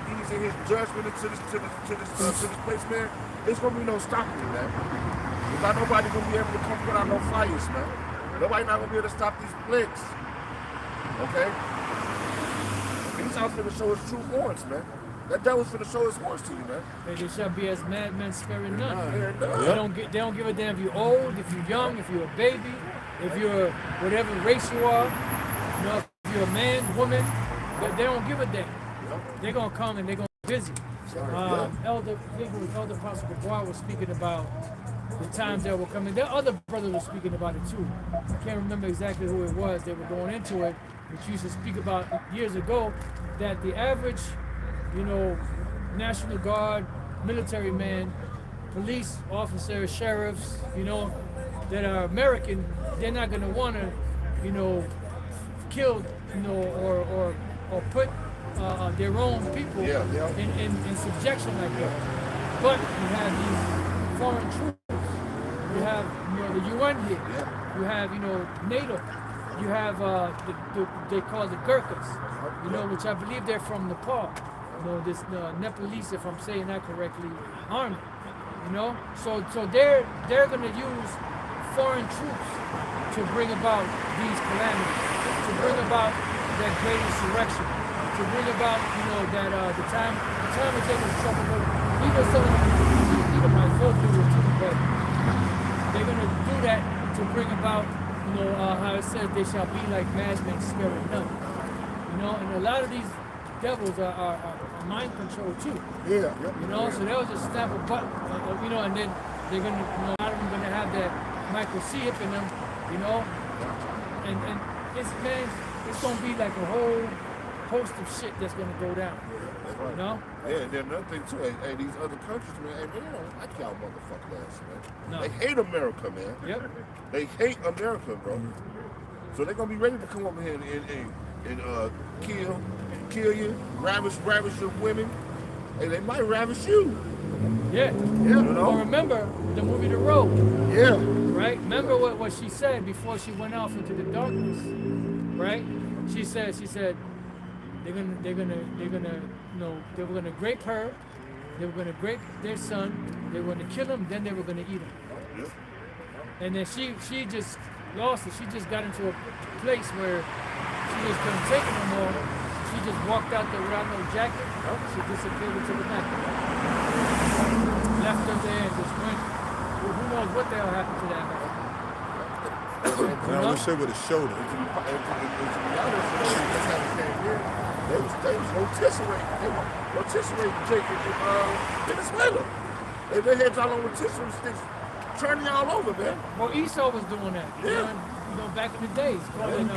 ease in his judgment to this place, man, there's gonna be no stopping it, man. There's not nobody gonna be able to come put out no fires, man. Nobody not gonna be able to stop these plagues. Okay? He's out for to show his true horns, man. That devil's for to show his horns to you, man. And they shall be as madmen sparing none. Yeah. They don't give a damn if you're old, if you're young, if you're a baby, if you're whatever race you are, you know, if you're a man, woman, they don't give a damn. They're gonna come and they're gonna be busy. Elder Apostle Gabriel was speaking about the times that were coming. There other brothers were speaking about it too. I can't remember exactly who it was. They were going into it, which used to speak about years ago, that the average, you know, National Guard, military man, police officers, sheriffs, you know, that are American, they're not gonna wanna, you know, kill, you know, or put their own people in subjection like that. But you have these foreign troops. You have, you know, the UN here. You have, you know, NATO. You have they call the Gurkhas, you know, which I believe they're from Nepal. You know, this Nepalese, if I'm saying that correctly, army. You know, so they're gonna use foreign troops to bring about these calamities, to bring about that great insurrection, to bring about, you know, that the time is taking trouble. Even some of them might go through it too, but they're gonna do that to bring about, you know, how it says they shall be like madmen sparing none. You know, and a lot of these devils are mind control too. Yeah. You know, so they'll just snap a button, you know, and then they're gonna, you know, a lot of them gonna have that microchip in them, you know, and it's, man, it's gonna be like a whole host of shit that's gonna go down. You know? Yeah, and then another thing too, hey, these other countries, man, hey, they don't like y'all motherfuckers ass, man. No. They hate America, man. Yep. They hate America, bro. So they're gonna be ready to come over here and kill you, ravish your women, and they might ravish you. Yeah. You know? Well, remember the movie The Road, Yeah. right? Remember what she said before she went off into the darkness, right? She said they're gonna, you know, they were gonna grape her, they were gonna grape their son, they were gonna kill him, then they were gonna eat him. Yep. And then she just lost it. She just got into a place where she just couldn't take it no more. She just walked out there without no jacket. She disappeared into the night. Left her there and just went. Well, who knows what the hell happened to that man? And I wish they would have showed it. To be honest, that's how they came here. They was rotisserie Jake in Venezuela. They had y'all on rotisserie sticks, turning y'all over, man. Well, Esau was doing that. Yeah. You know, back in the days, calling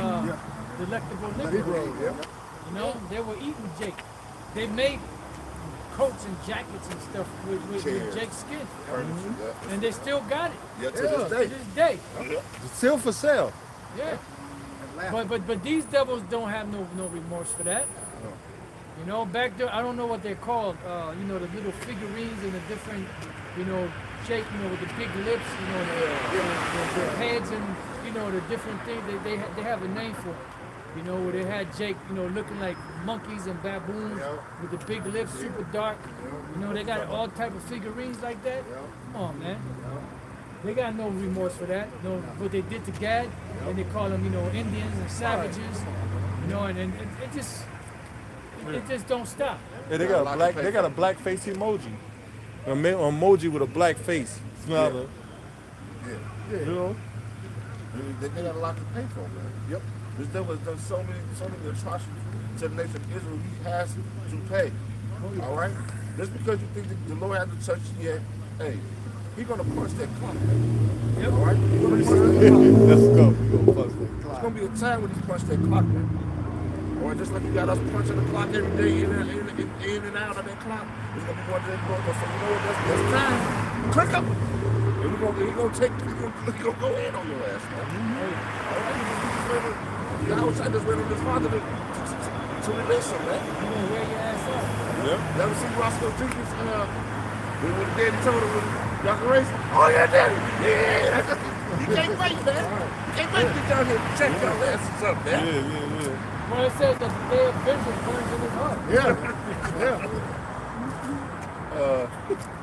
delectable Negro. Yeah. You know, they were eating Jake. They made coats and jackets and stuff with Jake's skin. Yeah. And they still got it. Yeah, to To this this day. day. It's still for sale. Yeah. But these devils don't have no remorse for that. You know, back there, I don't know what they're called. You know, the little figurines and the different, you know, Jake, you know, with the big lips, you know, the heads and, you know, the different things. They have a name for it. You know, where they had Jake, you know, looking like monkeys and baboons with the big lips, super dark. You know, they got all type of figurines like that. Come on, man. They got no remorse for that. No, what they did to Gad, and they call them, you know, Indians and savages. You know, and it just don't stop. Yeah, they got a black face emoji. An emoji with a black face. It's not a, Yeah. you know. They got a lot to pay for, man. Yep. This devil has done so many atrocities to the nation of Israel. He has to pay. All right. Just because you think that the Lord hasn't touched you yet, hey, He's gonna punch that clock. Yep. All right. He's gonna punch that clock. Let's go. We gonna punch that There's clock. gonna be a time when he punch that clock, man. Or just like you got us punching the clock every day in and out of that clock. It's gonna be one day going to say, you know what, that's time. Click up. And he's gonna go in on your ass, man. All right. The outside just waiting on his father to release him, man. You gonna wear your ass up. Yep. You ever see Roscoe Jenkins when the daddy told him y'all can race? Oh yeah, daddy. Yeah. You can't wait, man. You can't wait to get down here and check y'all asses up, man. Yeah. Well, it says that the day of vengeance burns in his heart.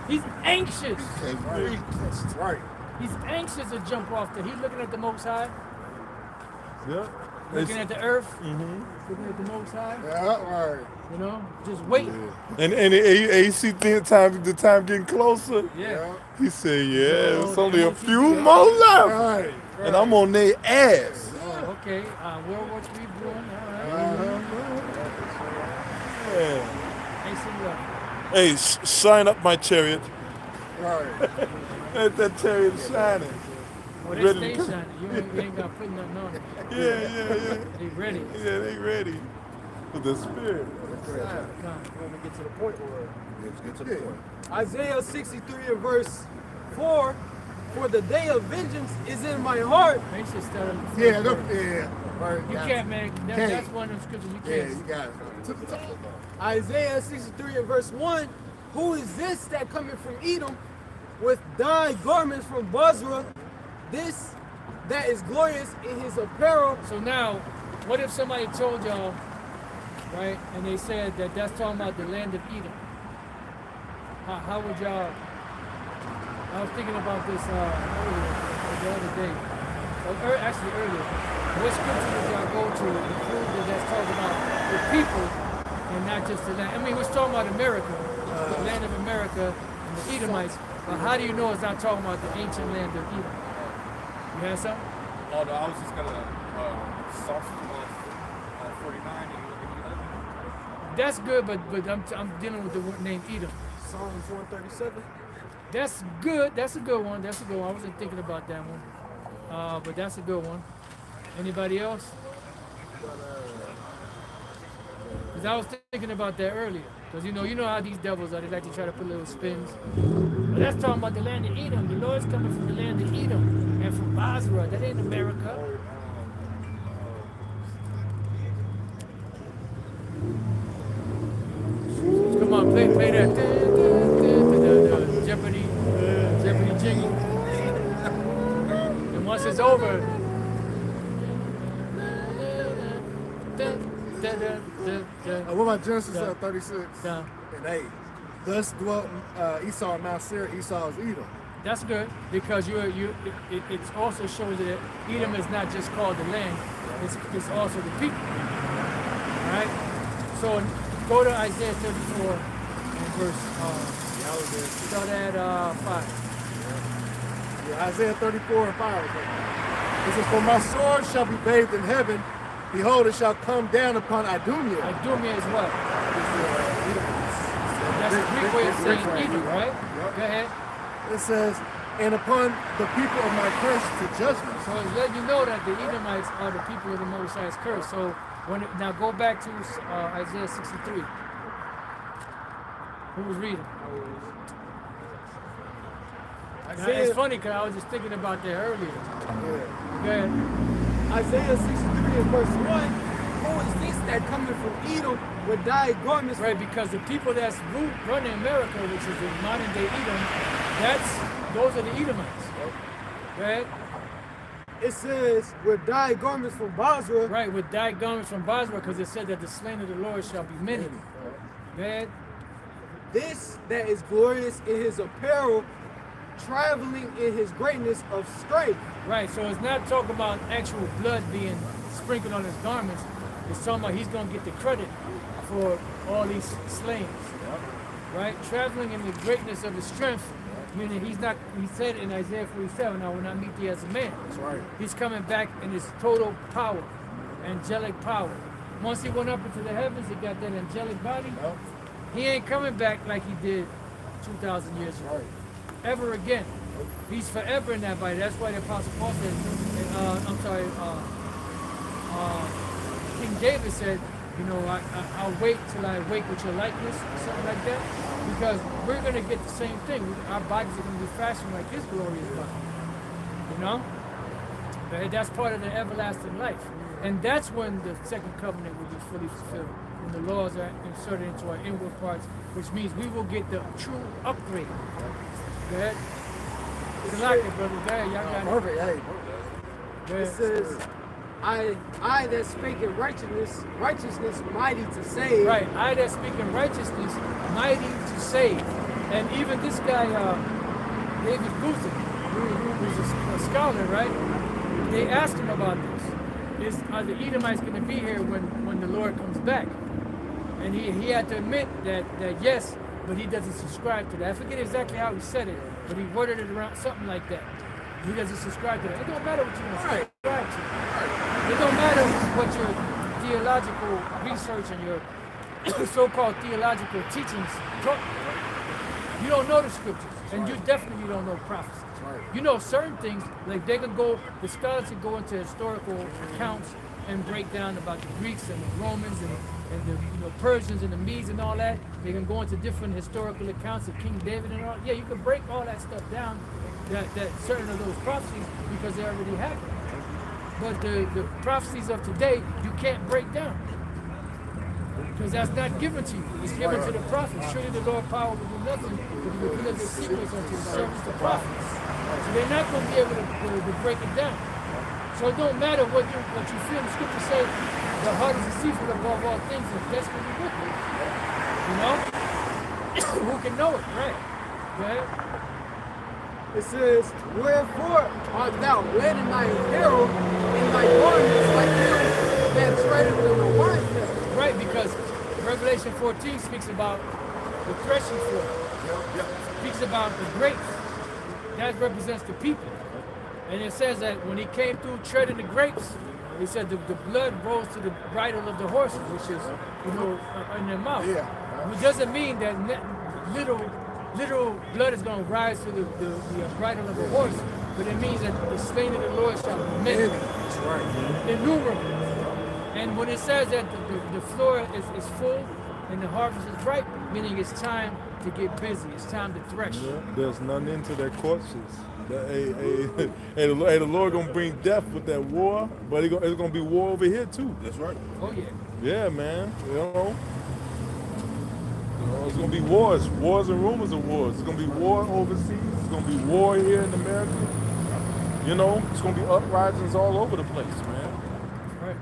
He's anxious. Can't wait. That's right. He's anxious to jump off there. He's looking at the Most High, Yeah. looking at the earth, looking at the Most High. Yeah, right. You know, just waiting. And you see the time getting closer. Yeah. He said, "Yeah, it's only a few more left, Right. and I'm on their ass." Oh, okay. World War III brewing. All right. Yeah. Ain't some love. Hey, shine up my chariot. Right. Let that chariot shining. Well, they Ready stay to- shining. You ain't got to put nothing on it. Yeah. They ready. Yeah, they ready for the spirit. Come. When we get to the point where Let's get to the point. Isaiah 63 and verse 4, for the day of vengeance is in my heart. They should start on the first Yeah, word. Right. You can't, man. That's one of the scriptures you Yeah, can't. you got it. Isaiah 63 and verse 1, who is this that cometh from Edom with dyed garments from Bozrah? This that is glorious in his apparel. So now, what if somebody told y'all, right, and they said that that's talking about the land of Edom? How would y'all? I was thinking about this earlier, the other day. Actually earlier. What scripture would y'all go to prove that that's talking about the people and not just the land? I mean, we're talking about America, the land of America and the Edomites. But how do you know it's not talking about the ancient land of Edom? You have something? Oh, no, I was just gonna start on 49 and look at 11. That's good, but I'm dealing with the one named Edom. Psalms 137. That's good. That's a good one. That's a good one. I wasn't thinking about that one. But that's a good one. Anybody else? Because I was thinking about that earlier. Because you know how these devils are. They like to try to put little spins. But that's talking about the land of Edom. The Lord's coming from the land of Edom and from Basra. That ain't America. Come on, play that. Jeopardy jingle. And once it's over, What about Genesis 36? Yeah. And 8. Thus dwelt Esau on Mount Seir. Esau is Edom. That's good because it also shows that Edom is not just called the land; it's also the people. All right. So go to Isaiah 34 and verse. Start at 5. Yeah, Isaiah 34 and 5. It says, "For my sword shall be bathed in heaven; behold, it shall come down upon Idumea." Idumea is what? That's the Greek way of saying Edom, right? Go ahead. It says, "And upon the people of my curse to judgment." So it's letting you know that the Edomites are the people of the Most High's curse. So now go back to Isaiah 63. Who was reading? Now, it's funny because I was just thinking about that earlier. Go ahead. Isaiah 63 and verse 1. Who is this that coming from Edom with dyed garments? Right, because the people that's running America, which is the modern day Edom, those are the Edomites. Go ahead. It says with dyed garments from Basra. Right, with dyed garments from Basra, because it said that the slain of the Lord shall be many. Go ahead. This that is glorious in his apparel, traveling in his greatness of strength. Right, so it's not talking about actual blood being sprinkled on his garments. It's talking about he's going to get the credit for all these slayings. Right, traveling in the greatness of his strength, meaning he said in Isaiah 47, "I will not meet thee as a man." That's right. He's coming back in his total power, angelic power. Once he went up into the heavens, he got that angelic body. He ain't coming back like he did 2,000 years ago. Ever again. He's forever in that body. That's why the Apostle Paul said, King David said, I'll wait till I wake with your likeness, or something like that, because we're going to get the same thing. Our bodies are going to be fashioned like his glorious body. But that's part of the everlasting life. And that's when the second covenant will be fully fulfilled. And the laws are inserted into our inward parts, which means we will get the true upgrade. Go ahead. Good luck, brother. Go ahead. Y'all got it. Perfect. Hey. Go It ahead. says, I that speak in righteousness mighty to save. Right. I that speak in righteousness, mighty to save. And even this guy, David Guzik, who's a scholar, right? They asked him about this. Are the Edomites going to be here when the Lord comes back? And he had to admit that yes, but he doesn't subscribe to that. I forget exactly how he said it, but he worded it around something like that. He doesn't subscribe to that. It don't matter what you want to subscribe to. It don't matter what your theological research and your so-called theological teachings taught. You don't know the scriptures, and you definitely don't know prophecy. You know certain things, like the scholars can go into historical accounts and break down about the Greeks and the Romans and the Persians and the Medes and all that. They can go into different historical accounts of King David and all. Yeah, you can break all that stuff down, that certain of those prophecies, because they already happened. But the prophecies of today, you can't break down. Because that's not given to you. It's given to the prophets. Surely the Lord power will do nothing but he will reveal the secrets unto the servants, the prophets. So they're not going to be able to break it down. So it don't matter what you feel. The scripture says the heart is deceitful above all things and desperately wicked. Who can know it, right? Go ahead. It says, wherefore art thou led in thy apparel, and thy garments like them that treadeth in the winepress. Right, because Revelation 14 speaks about the threshing floor. Speaks about the grapes. That represents the people. And it says that when he came through treading the grapes, He said the blood rolls to the bridle of the horses, which is, in their mouth. Yeah. It doesn't mean that literal blood is going to rise to the bridle of the horse, but it means that the slain of the Lord shall be many. That's right. Innumerable. And when it says that the floor is full and the harvest is ripe, meaning it's time to get busy. It's time to thresh. Yeah, there's none into their corpses. The Lord gonna bring death with that war, but it's gonna be war over here too. That's right. Oh yeah. Yeah, man. It's gonna be wars and rumors of wars. It's gonna be war overseas. It's gonna be war here in America. It's gonna be uprisings all over the place, man. Right.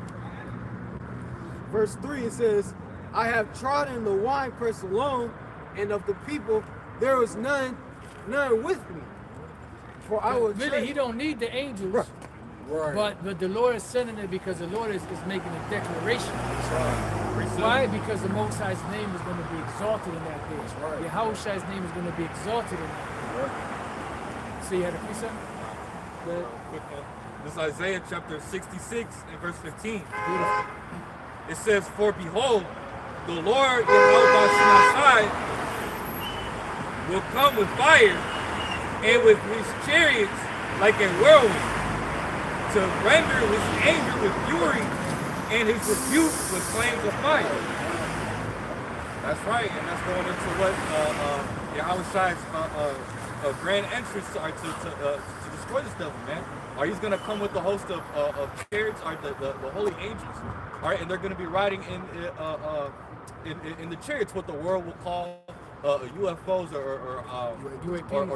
Verse 3, it says, I have trodden the winepress alone, and of the people there was none with me. For I will Really, he don't need the angels. Right. But the Lord is sending it because the Lord is making a declaration. That's right. Why? Because the Most High's name is going to be exalted in that day. That's right. Yahushua's name is going to be exalted in that day. So you had a precept? This is Isaiah chapter 66 and verse 15. Beautiful. It says, for behold, the Lord Yahweh will come with fire and with his chariots like a whirlwind, to render his anger with fury and his rebuke with flames of fire. That's right, and that's going into what Yahweh's grand entrance to destroy this devil, man. Or he's going to come with the host of chariots, or the holy angels. All right, and they're going to be riding in the chariots, what the world will call UFOs or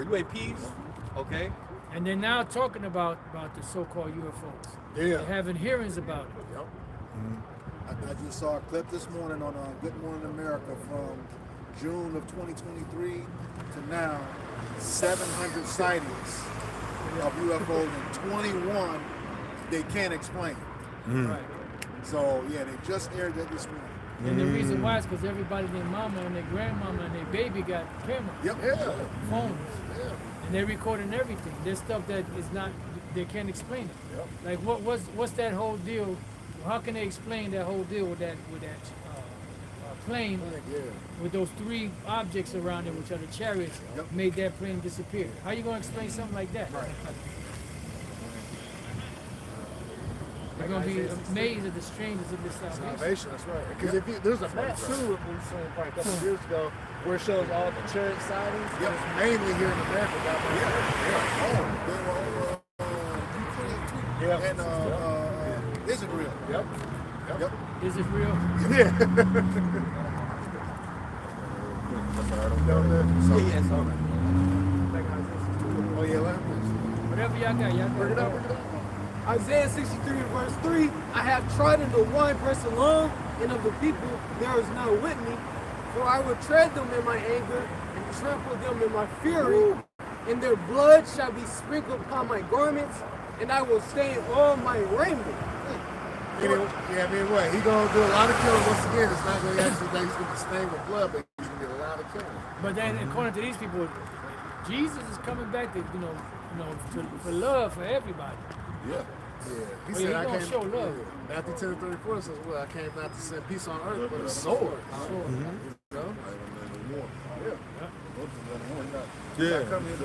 UAPs. Okay. And they're now talking about the so-called UFOs. Yeah. They're having hearings about it. Yep. I just saw a clip this morning on Good Morning America from June of 2023 to now. 700 sightings of UFOs and 21 they can't explain. Right. So yeah, they just aired that this morning. And the reason why is because everybody, their mama and their grandmama and their baby got cameras, Yep. Yeah. phones, Yeah. and they're recording everything. There's stuff that is not, they can't explain it. Yep. Like what's that whole deal? How can they explain that whole deal with that plane Yeah. with those three objects around it, which are the chariots, Yep. made that plane disappear? How you gonna explain something like that? Right. They're gonna be amazed at the strangeness of this salvation. Salvation, that's right. Because if there's a map too, we saw probably a couple of years ago, where it shows all the chariot sightings. Yep. It's mainly here in America. Ukraine too. And Israel. Yep. Is it real? Yeah. Oh yeah, let me. Whatever y'all got, y'all Bring it got. up. Isaiah 63 verse 3, I have trodden the winepress alone, and of the people there is none with me. For I will tread them in my anger, and trample them in my fury, and their blood shall be sprinkled upon my garments, and I will stain all my raiment. Yeah, I mean, what? He's going to do a lot of killing once again. It's not going to actually that he's going to stain with blood, but he's going to get a lot of killing. But then, according to these people, Jesus is coming back to for love for everybody. Yeah. He Well, said, he I gonna came. show love. Matthew 10:34 says, well, I came not to send peace on earth, but a sword. You know? We're not coming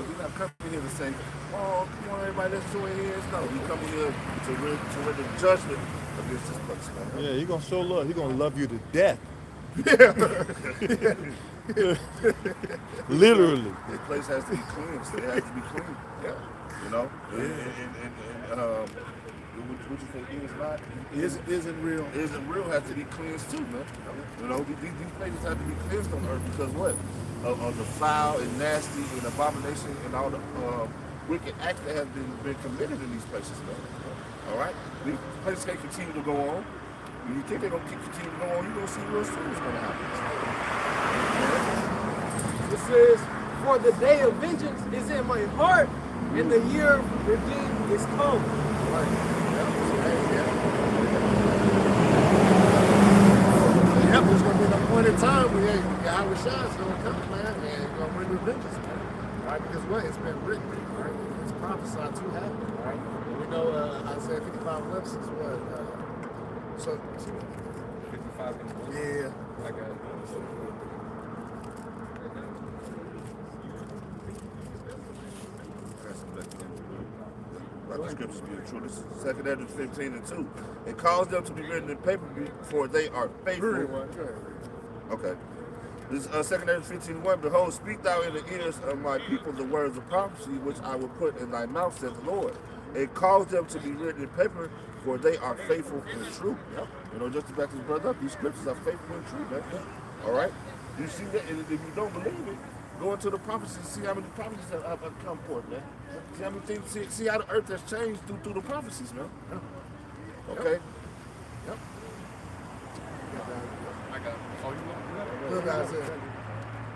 here to say, oh, come on, everybody, let's join hands. No, we come here to render judgment against this place, man. Yeah, he gonna show love. He gonna love you to death. Literally. This place has to be cleansed. It has to be clean. Yeah. You know? And what you think is not? Isn't real. Isn't real has to be cleansed too, man. You know, these places have to be cleansed on earth because what? Of the foul and nasty and abomination and all the wicked acts that have been committed in these places, man. All right? These places can't continue to go on. When you think they're going to continue to go on, you're going to see real soon what's going to happen. It says, for the day of vengeance is in my heart, and the year of redeeming is come. Yep, there's going to be an appointed time when Yahweh Shah is going to come, man, and he's going to bring vengeance, man. All right, because what? It's been written, right? It's prophesied to happen, right? And we know Isaiah 55 55 is what? So, 55 and 1. yeah. I got it. Let the scriptures be true. This is 2 Corinthians 15 and 2. It calls them to be written in paper before they are faithful. Okay. This 2 Corinthians 15 and 1. Behold, speak thou in the ears of my people the words of prophecy which I will put in thy mouth, saith the Lord. It calls them to be written in paper, for they are faithful and true. Yep. You know, just to back this brother up, these scriptures are faithful and true, man. All right? You see that? And if you don't believe it, go into the prophecies, see how many prophecies have come forth, man. See how many things, see how the earth has changed through the prophecies, man. Okay? Yep. I got it. Oh, you Look, Isaiah.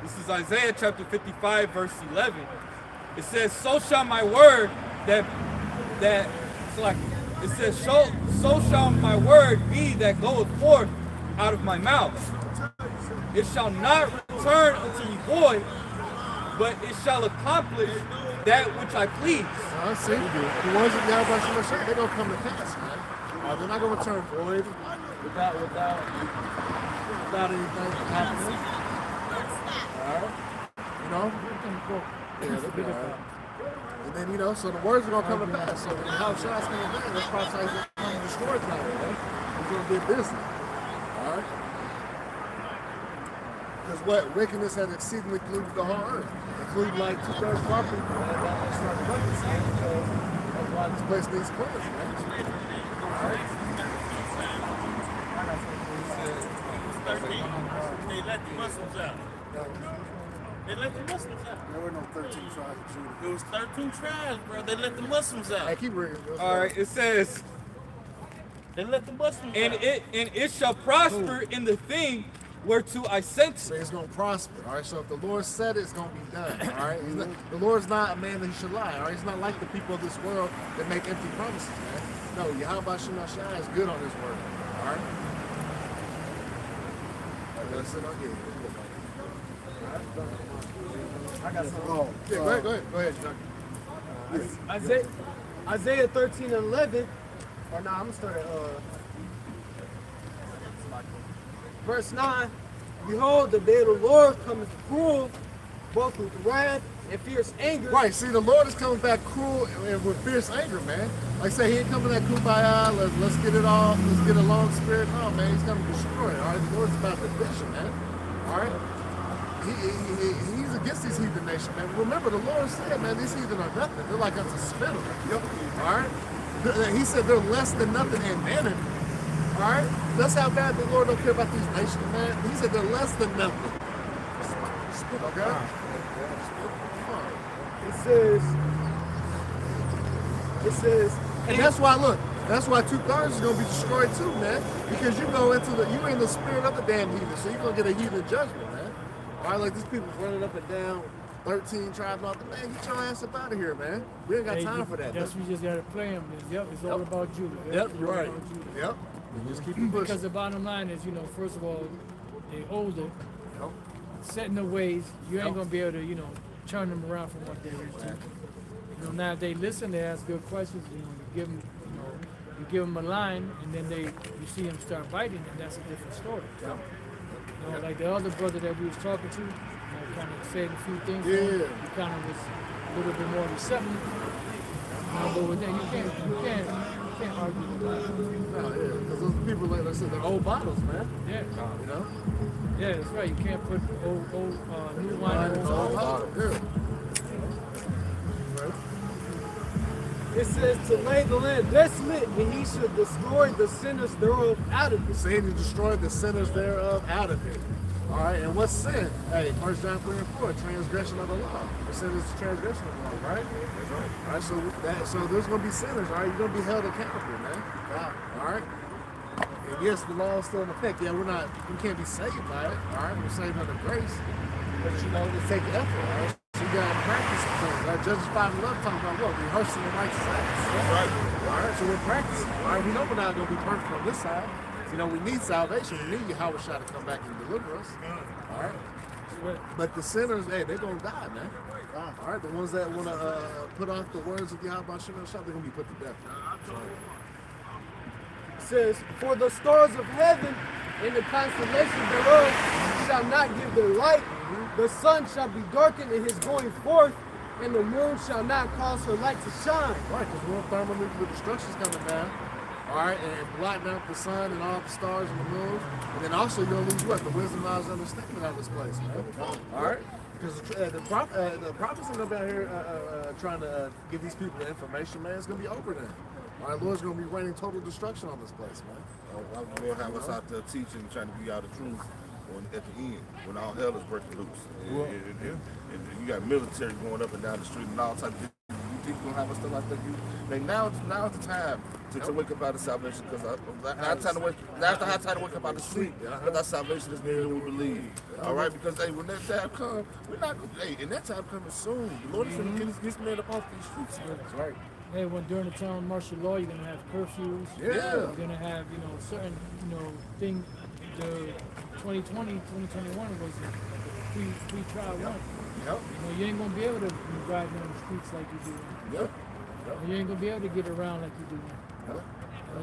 This is Isaiah chapter 55, verse 11. It says, so shall my word it says, so shall my word be that goeth forth out of my mouth. It shall not return unto me void, but it shall accomplish that which I please. See, the ones that got about so much, they're going to come to pass, man. They're not going to return void without anything happening. All right? You know? Yeah, they'll be all right. And then, you know, so the words are going to come to pass. So when the house shot's coming back, that's probably going to come to destroy tonight, right? It's going to be busy. All right? Because what? Wickedness has exceedingly polluted the whole earth, including like 2/3 of our people that started reconciling because that's why this place needs cleansing, man. All right? They let the Muslims out. They let the Muslims out. There were no 13 tribes of Judah. It was 13 tribes, bro. They let the Muslims out. Hey, keep reading. All right, it says, They let the Muslims out. and it shall prosper in the thing whereto I sent So it. it's going to prosper, all right? So if the Lord said it, it's going to be done, all right? The Lord's not a man that he should lie, all right? He's not like the people of this world that make empty promises, man. No, Yahweh Shemashah is good on his word, all right? That's it, I'll get it. I got some. Oh, yeah, go ahead, Chuck. Isaiah 13 and 11. Or nah, I'm gonna start at verse 9. Behold, the day of the Lord cometh cruel, both with wrath and fierce anger. Right, see, the Lord is coming back cruel and with fierce anger, man. Like I say, he ain't coming that kumbaya, let's get it off, let's get along spirit. No, man, he's coming to destroy it, all right? The Lord's about division, man, all right? He's against these heathen nations, man. Remember, the Lord said, man, these heathen are nothing. They're like unto spittle, all right? He said they're less than nothing in vanity, all right? That's how bad the Lord don't care about these nations, man. He said they're less than nothing. Okay? It says, And that's why, look, that's why 2/3 is gonna be destroyed too, man. Because you go into you're in the spirit of the damn heathen, so you're gonna get a heathen judgment, man. All right, like these people running up and down, 13 tribes off the man. Get your ass up out of here, man. We ain't got time for that. That's we just gotta play them. Yep, it's all about Judah. Yep, It's you're all right. about Judah. Yep. We just keep it Because pushing. the bottom line is, you know, first of all, they're older, Yep. set in their ways. You ain't gonna be able to, you know, turn them around from what they're into. You know, now if they listen, they ask good questions. You know, you give them a line, and then you see them start biting, and that's a different story. You know, like the other brother that we was talking to, you know, kind of said a few things. Yeah. He kind of was a little bit more receptive. But with that, you can't argue with that. No, yeah, because those people, like I said, they're old bottles, man. Yeah. You know? Yeah, that's right. You can't put new wine in Old old bottle. Yeah. it says to lay the land desolate, and he should destroy the sinners thereof out of it. Sin to destroy the sinners thereof out of it. All right, and what's sin? Hey, 1 John 3 and 4, transgression of the law. The sin is the transgression of the law, right? All right, so there's going to be sinners, all right? You're going to be held accountable, man. All right? And yes, the law is still in effect. Yeah, we can't be saved by it, all right? We're saved under grace. But, you know, it takes effort, all right? So you got to practice some things. Right? Judges 5 and 11 talking about what? Rehearsing the righteous acts. Right. All right, so we're practicing. All right, we know we're not going to be perfect on this side. You know, we need salvation. We need Yahweh Shah to come back and deliver us. All right? But the sinners, hey, they're going to die, man. All right? The ones that want to put off the words of Yahweh Shah, they're going to be put to death. says, "For the stars of heaven and the constellations thereof shall not give their light. The sun shall be darkened in his going forth, and the moon shall not cause her light to shine." Right, because world thermonuclear destruction is coming down. All right, and blotting out the sun and all the stars and the moon. And then also you're going to lose what? The wisdom, knowledge, and understanding out of this place, man. All right? Because the prophets are going to be out here trying to give these people the information, man. It's going to be over then. All right, Lord's going to be raining total destruction on this place, man. The Lord have us out there teaching, trying to give y'all the truth at the end, when all hell is breaking loose. And you got military going up and down the street and all types of things. You think you're going to have stuff like that? Now's the time to wake up out of salvation, because now's the time to wake up out of sleep, because our salvation is nearer than we believe. All right, because hey, when that time comes, we're not going to, and that time coming soon. The Lord is going to get this man up off these streets. That's right. Hey, when during the time of martial law, you're gonna have curfews. Yeah. You're gonna have, certain, thing. The 2020, 2021 was a free trial run. Yep. You ain't gonna be able to ride down the streets like you do now. Yep. You ain't gonna be able to get around like you do now.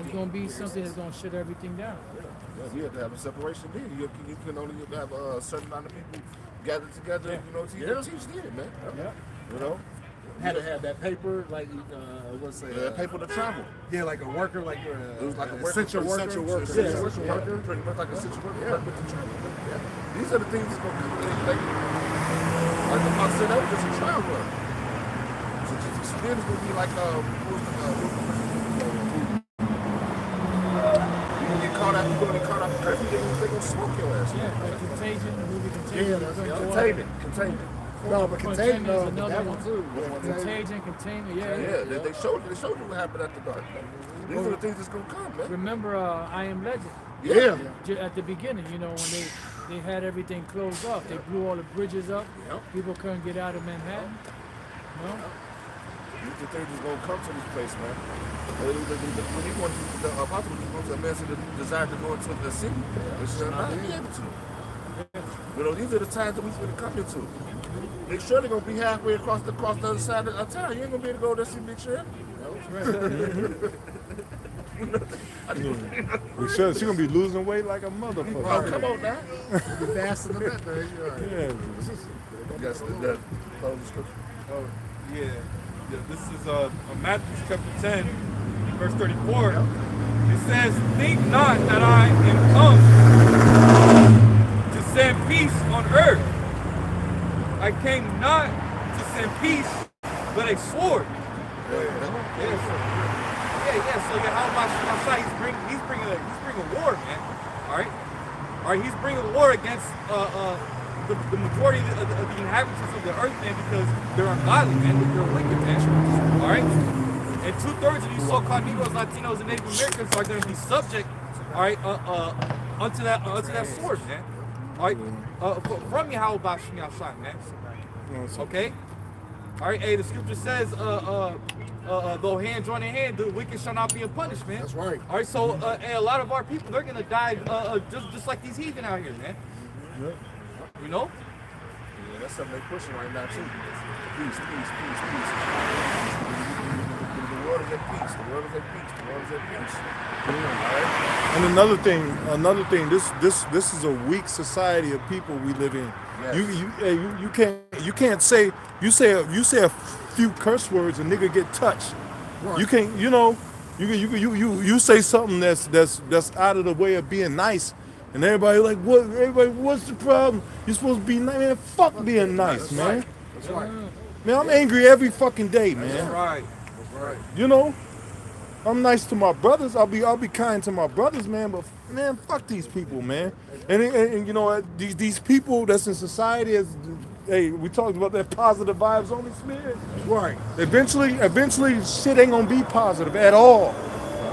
It's gonna be something that's gonna shut everything down. Yeah, you have to have a separation then. You can only have a certain amount of people gathered together, to teach then, man. Yeah. Had to have that paper, like, let's say... paper to travel. Yeah, like a worker, like It was like a essential worker. Essential worker. Pretty much like a essential worker. Yeah. But the travel. Yeah. These are the things that's going to come. Like the box said, that was just a trial run. So then it's going to be like, you can get caught out, you're going to get caught out the curfew, they're going to smoke your ass. Yeah, like Contagion, the movie Contagion. Containment. No, but Containment is is another that one one too. Contagion, Containment, yeah. They showed you what happened after dark. These are the things that's going to come, man. Remember I Am Legend? Yeah. At the beginning, when they had everything closed off, they blew all the bridges up. People couldn't get out of Manhattan. These are the things that's going to come to this place, man. When he went to the apostle, he went to a man said the desire to go into the city, which is not be able to. These are the times that we're going to come into. Big Shirley going to be halfway across the other side of town. You ain't going to be able to go there and see Big Shirley. She's gonna be losing weight like a motherfucker. Oh, come on now. Be faster than that, man. Yeah. Yes, that close the scripture. Oh, yeah. This is Matthew chapter 10, verse 34. It says, "Think not that I am come to send peace on earth. I came not to send peace, but a sword." Yeah. So how about he's bringing a war, man. All right. He's bringing war against the majority of the inhabitants of the earth, man, because they're ungodly, man. They're wicked, man. All right. And 2/3 of these so-called Negroes, Latinos, and Native Americans are going to be subject, all right, unto that sword, man. All right. From you, how about Shai, man? Okay. All right. Hey, the scripture says, though hand join in hand, the wicked shall not be punished, man. That's right. All right, so a lot of our people, they're gonna die just like these heathen out here, man. Yep. Yeah, that's something they're pushing right now too. Peace. The world is at peace. The world is at peace. All right. And another thing. This is a weak society of people we live in. Yes. You can't say you say a few curse words, a nigga get touched. Right. You can't, you say something that's out of the way of being nice, and everybody like, what? Everybody, what's the problem? You're supposed to be nice, man. Fuck being nice, man. That's right. Man, I'm angry every fucking day, man. That's right. I'm nice to my brothers. I'll be kind to my brothers, man. But man, fuck these people, man. And these people that's in society is. Hey, we talked about that positive vibes only smear. Right. Eventually, shit ain't gonna be positive at all.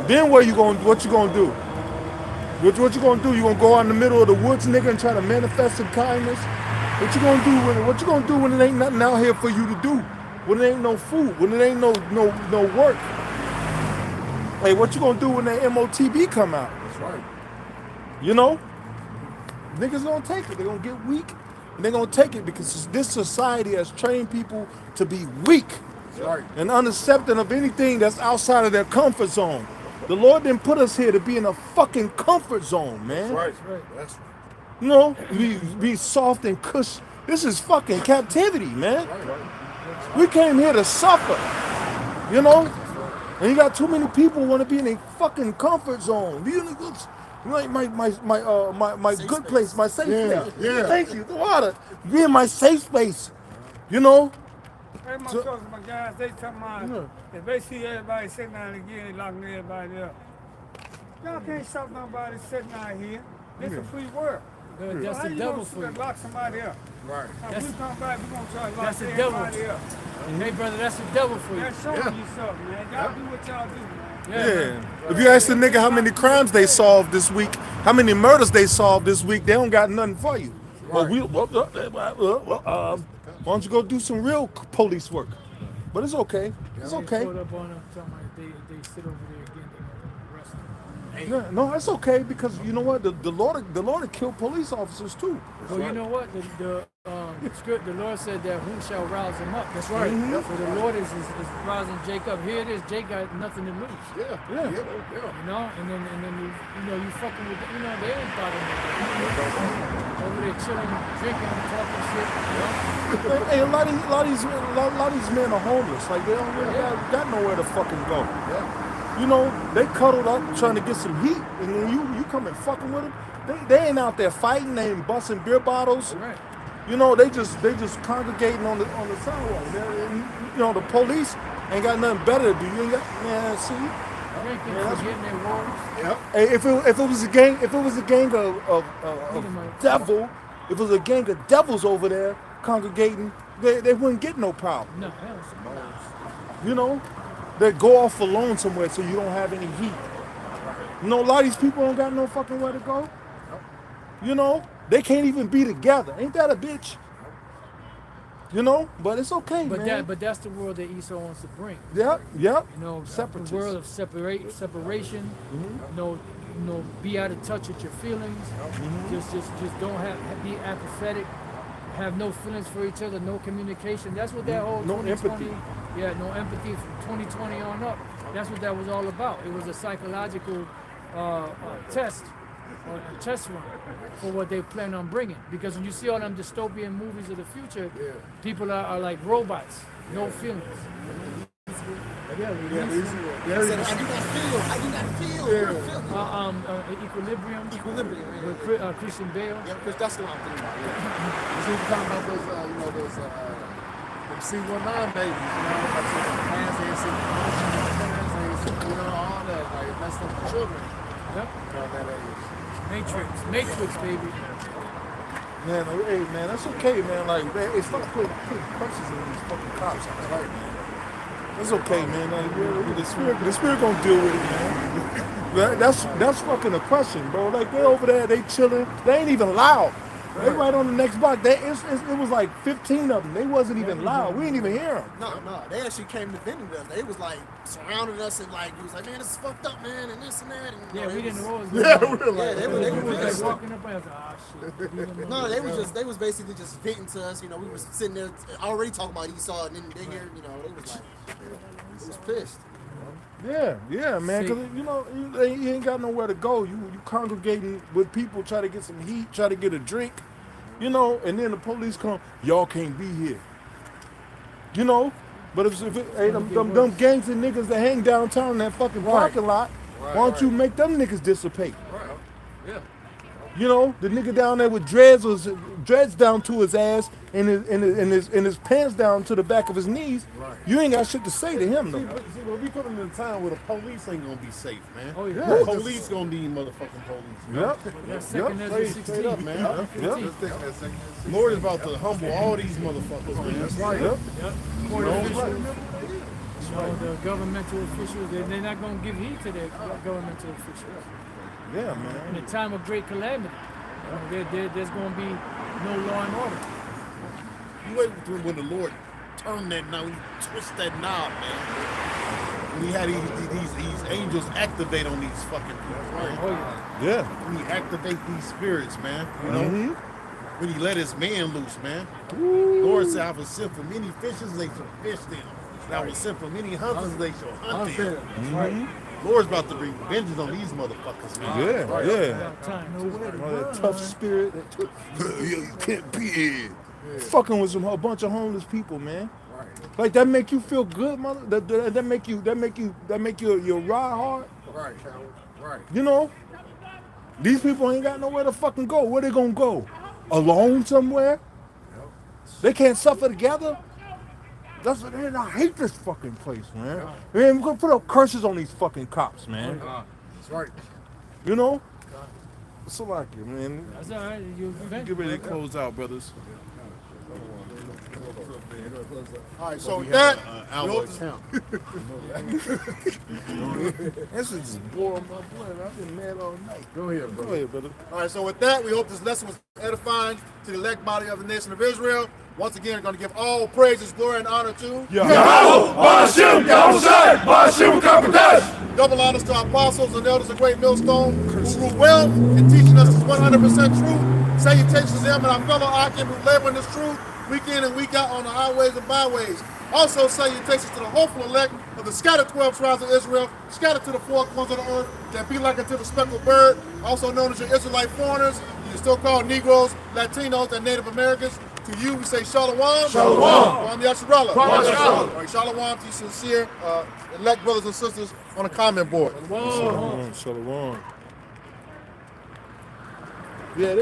Then what you gonna do? What you gonna do? You gonna go out in the middle of the woods, nigga, and try to manifest some kindness? What you gonna do when it ain't nothing out here for you to do? When it ain't no food? When it ain't no work? Hey, what you gonna do when that MOTB come out? That's right. Niggas gonna take it. They're gonna get weak. And they're going to take it because this society has trained people to be weak Right. and unaccepting of anything that's outside of their comfort zone. The Lord didn't put us here to be in a fucking comfort zone, man. Right. That's right. You know, be soft and cush. This is fucking captivity, man. We came here to suffer, you know. And you got too many people want to be in a fucking comfort zone. Be in a good, like my good place, my safe place. Yeah. Thank you. The water. Be in my safe space, you know. Hey, my cousins, my guys, they talking about if they see everybody sitting down again, they locking everybody up. Y'all can't stop nobody sitting out here. It's a free world. That's How the you devil gonna for you. lock somebody up? Right. Now, we come back, we gonna try to lock That's the devil. everybody up. Hey, brother, that's the devil for you. That's showing you something, man. Y'all do what y'all do, man. Yeah. If you ask the nigga how many crimes they solved this week, how many murders they solved this week, they don't got nothing for you. Why don't you go do some real police work? But it's okay. It's okay. Showed up on them, talking about they sit over there again, they arrest them. Yeah, no, it's okay because you know what? The Lord killed police officers too. Well, you know what? The Lord said that who shall rouse him up? That's right. Mhm. So the Lord is rousing Jacob. Here it is. Jake got nothing to lose. Yeah. You know, and then you fucking with they ain't bothering me. Over there chilling, drinking, talking shit. You know? Hey, a lot of these men are homeless. Like they don't really got nowhere to fucking go. You know, they cuddled up trying to get some heat, and then you come and fucking with them. They ain't out there fighting. They ain't busting beer bottles. Right. You know, they just congregating on the sidewalk. You know, the police ain't got nothing better to do. You ain't got, man. See. Drinking, forgetting their words. Hey, if it was a gang, if it was a gang of devils over there congregating, they wouldn't get no problem. No, hell, You know, they go off alone somewhere so you don't have any heat. You know, a lot of these people don't got no fucking where to go. You know, they can't even be together. Ain't that a bitch? You know, but it's okay, man. But that's the world that Esau wants to bring. Yep. You know, Separatists. the world of separation. You know, be out of touch with your feelings. Just don't be apathetic. Have no feelings for each other. No communication. That's what that whole No 2020. empathy. Yeah, no empathy from 2020 on up. That's what that was all about. It was a psychological test. Or a test run for what they plan on bringing. Because when you see all them dystopian movies of the future, people are like robots, no feelings. Equilibrium. With Christian Bale. Yeah, because that's what I'm thinking about. You see, we're talking about those, them C-19 babies, all that, like, it messed up the children. Yep. That age. Matrix, baby. Man, hey, man, that's okay, man. Like, man, it's not putting punches in these fucking cops. Right, man. That's okay, man. Like, the spirit gonna deal with it, man. That's fucking a question, bro. Like, they over there, they chilling. They ain't even loud. They right on the next block. It was like 15 of them. They wasn't even loud. We didn't even hear them. No. They actually came defending us. They was like surrounding us and like, it was like, man, this is fucked up, man, and this and that. And, Yeah, we didn't know what was going going on. we were like, they were like walking up and I was like, shit. No, they was basically just venting to us. You know, we were sitting there already talking about Esau, and then they hear, you know, they was like, they was pissed. Yeah, man. Because you know, you ain't got nowhere to go. You congregating with people, try to get some heat, try to get a drink, you know, and then the police come. Y'all can't be here. You know, but if them gangs of niggas that hang downtown in that fucking parking lot, why don't you make them niggas dissipate? Right. Yeah. You know, the nigga down there with dreads down to his ass and his pants down to the back of his knees. Right. You ain't got shit to say to him though. See, when we put them in a time where the police ain't gonna be safe, man. Oh, yeah. The police gonna need motherfucking police. Man. Yep. That's second Ezra Straight up, 16. man. Yep. Lord is about to humble all these motherfuckers, man. That's right. Yep. Court officials, you know, the governmental officials, they're not going to give heed to their governmental officials. Yeah, In man. a time of great calamity, there's going to be no law and order. You wait until when the Lord turned that knob, he twist that knob, man. When he had these angels activate on these fucking people, right? Oh, yeah. Yeah. When he activate these spirits, man, you know? Mhm. When he let his man loose, man. Lord said, I will send for many fishes, they shall fish them. And I will send for many hunters, they shall hunt them. Lord's about to bring vengeance on these motherfuckers, man. Yeah. All that tough spirit. You can't be here. Fucking with a bunch of homeless people, man. Like that make you feel good, mother. That make you your ride hard. Right. You know, these people ain't got nowhere to fucking go. Where they gonna go? Alone somewhere? They can't suffer together. That's what I hate this fucking place, man. Man, we're gonna put up curses on these fucking cops, man. That's right. You know? So like it, man. That's all right. You Get ready to close out, brothers. All right, so with that, This is just boring my blood. I've been mad all night. Go ahead, Go bro. ahead, brother. all right, so with that, we hope this lesson was edifying to the elect body of the nation of Israel. Once again, we're going to give all praises, glory, and honor to double honors to our apostles and elders of Great Millstone who rule well in teaching us this 100% truth. Salutations to them and our fellow Akim who labor in this truth week in and week out on the highways and byways. Also, salutations to the hopeful elect of the scattered 12 tribes of Israel, scattered to the four corners of the earth, that be like unto the speckled bird, also known as your Israelite foreigners. You're still called Negroes, Latinos, and Native Americans. To you, we say Shalom. Shalom. On the Yasharallah. All right, Shalom to you sincere elect brothers and sisters on the comment board. Shalom. Yeah, they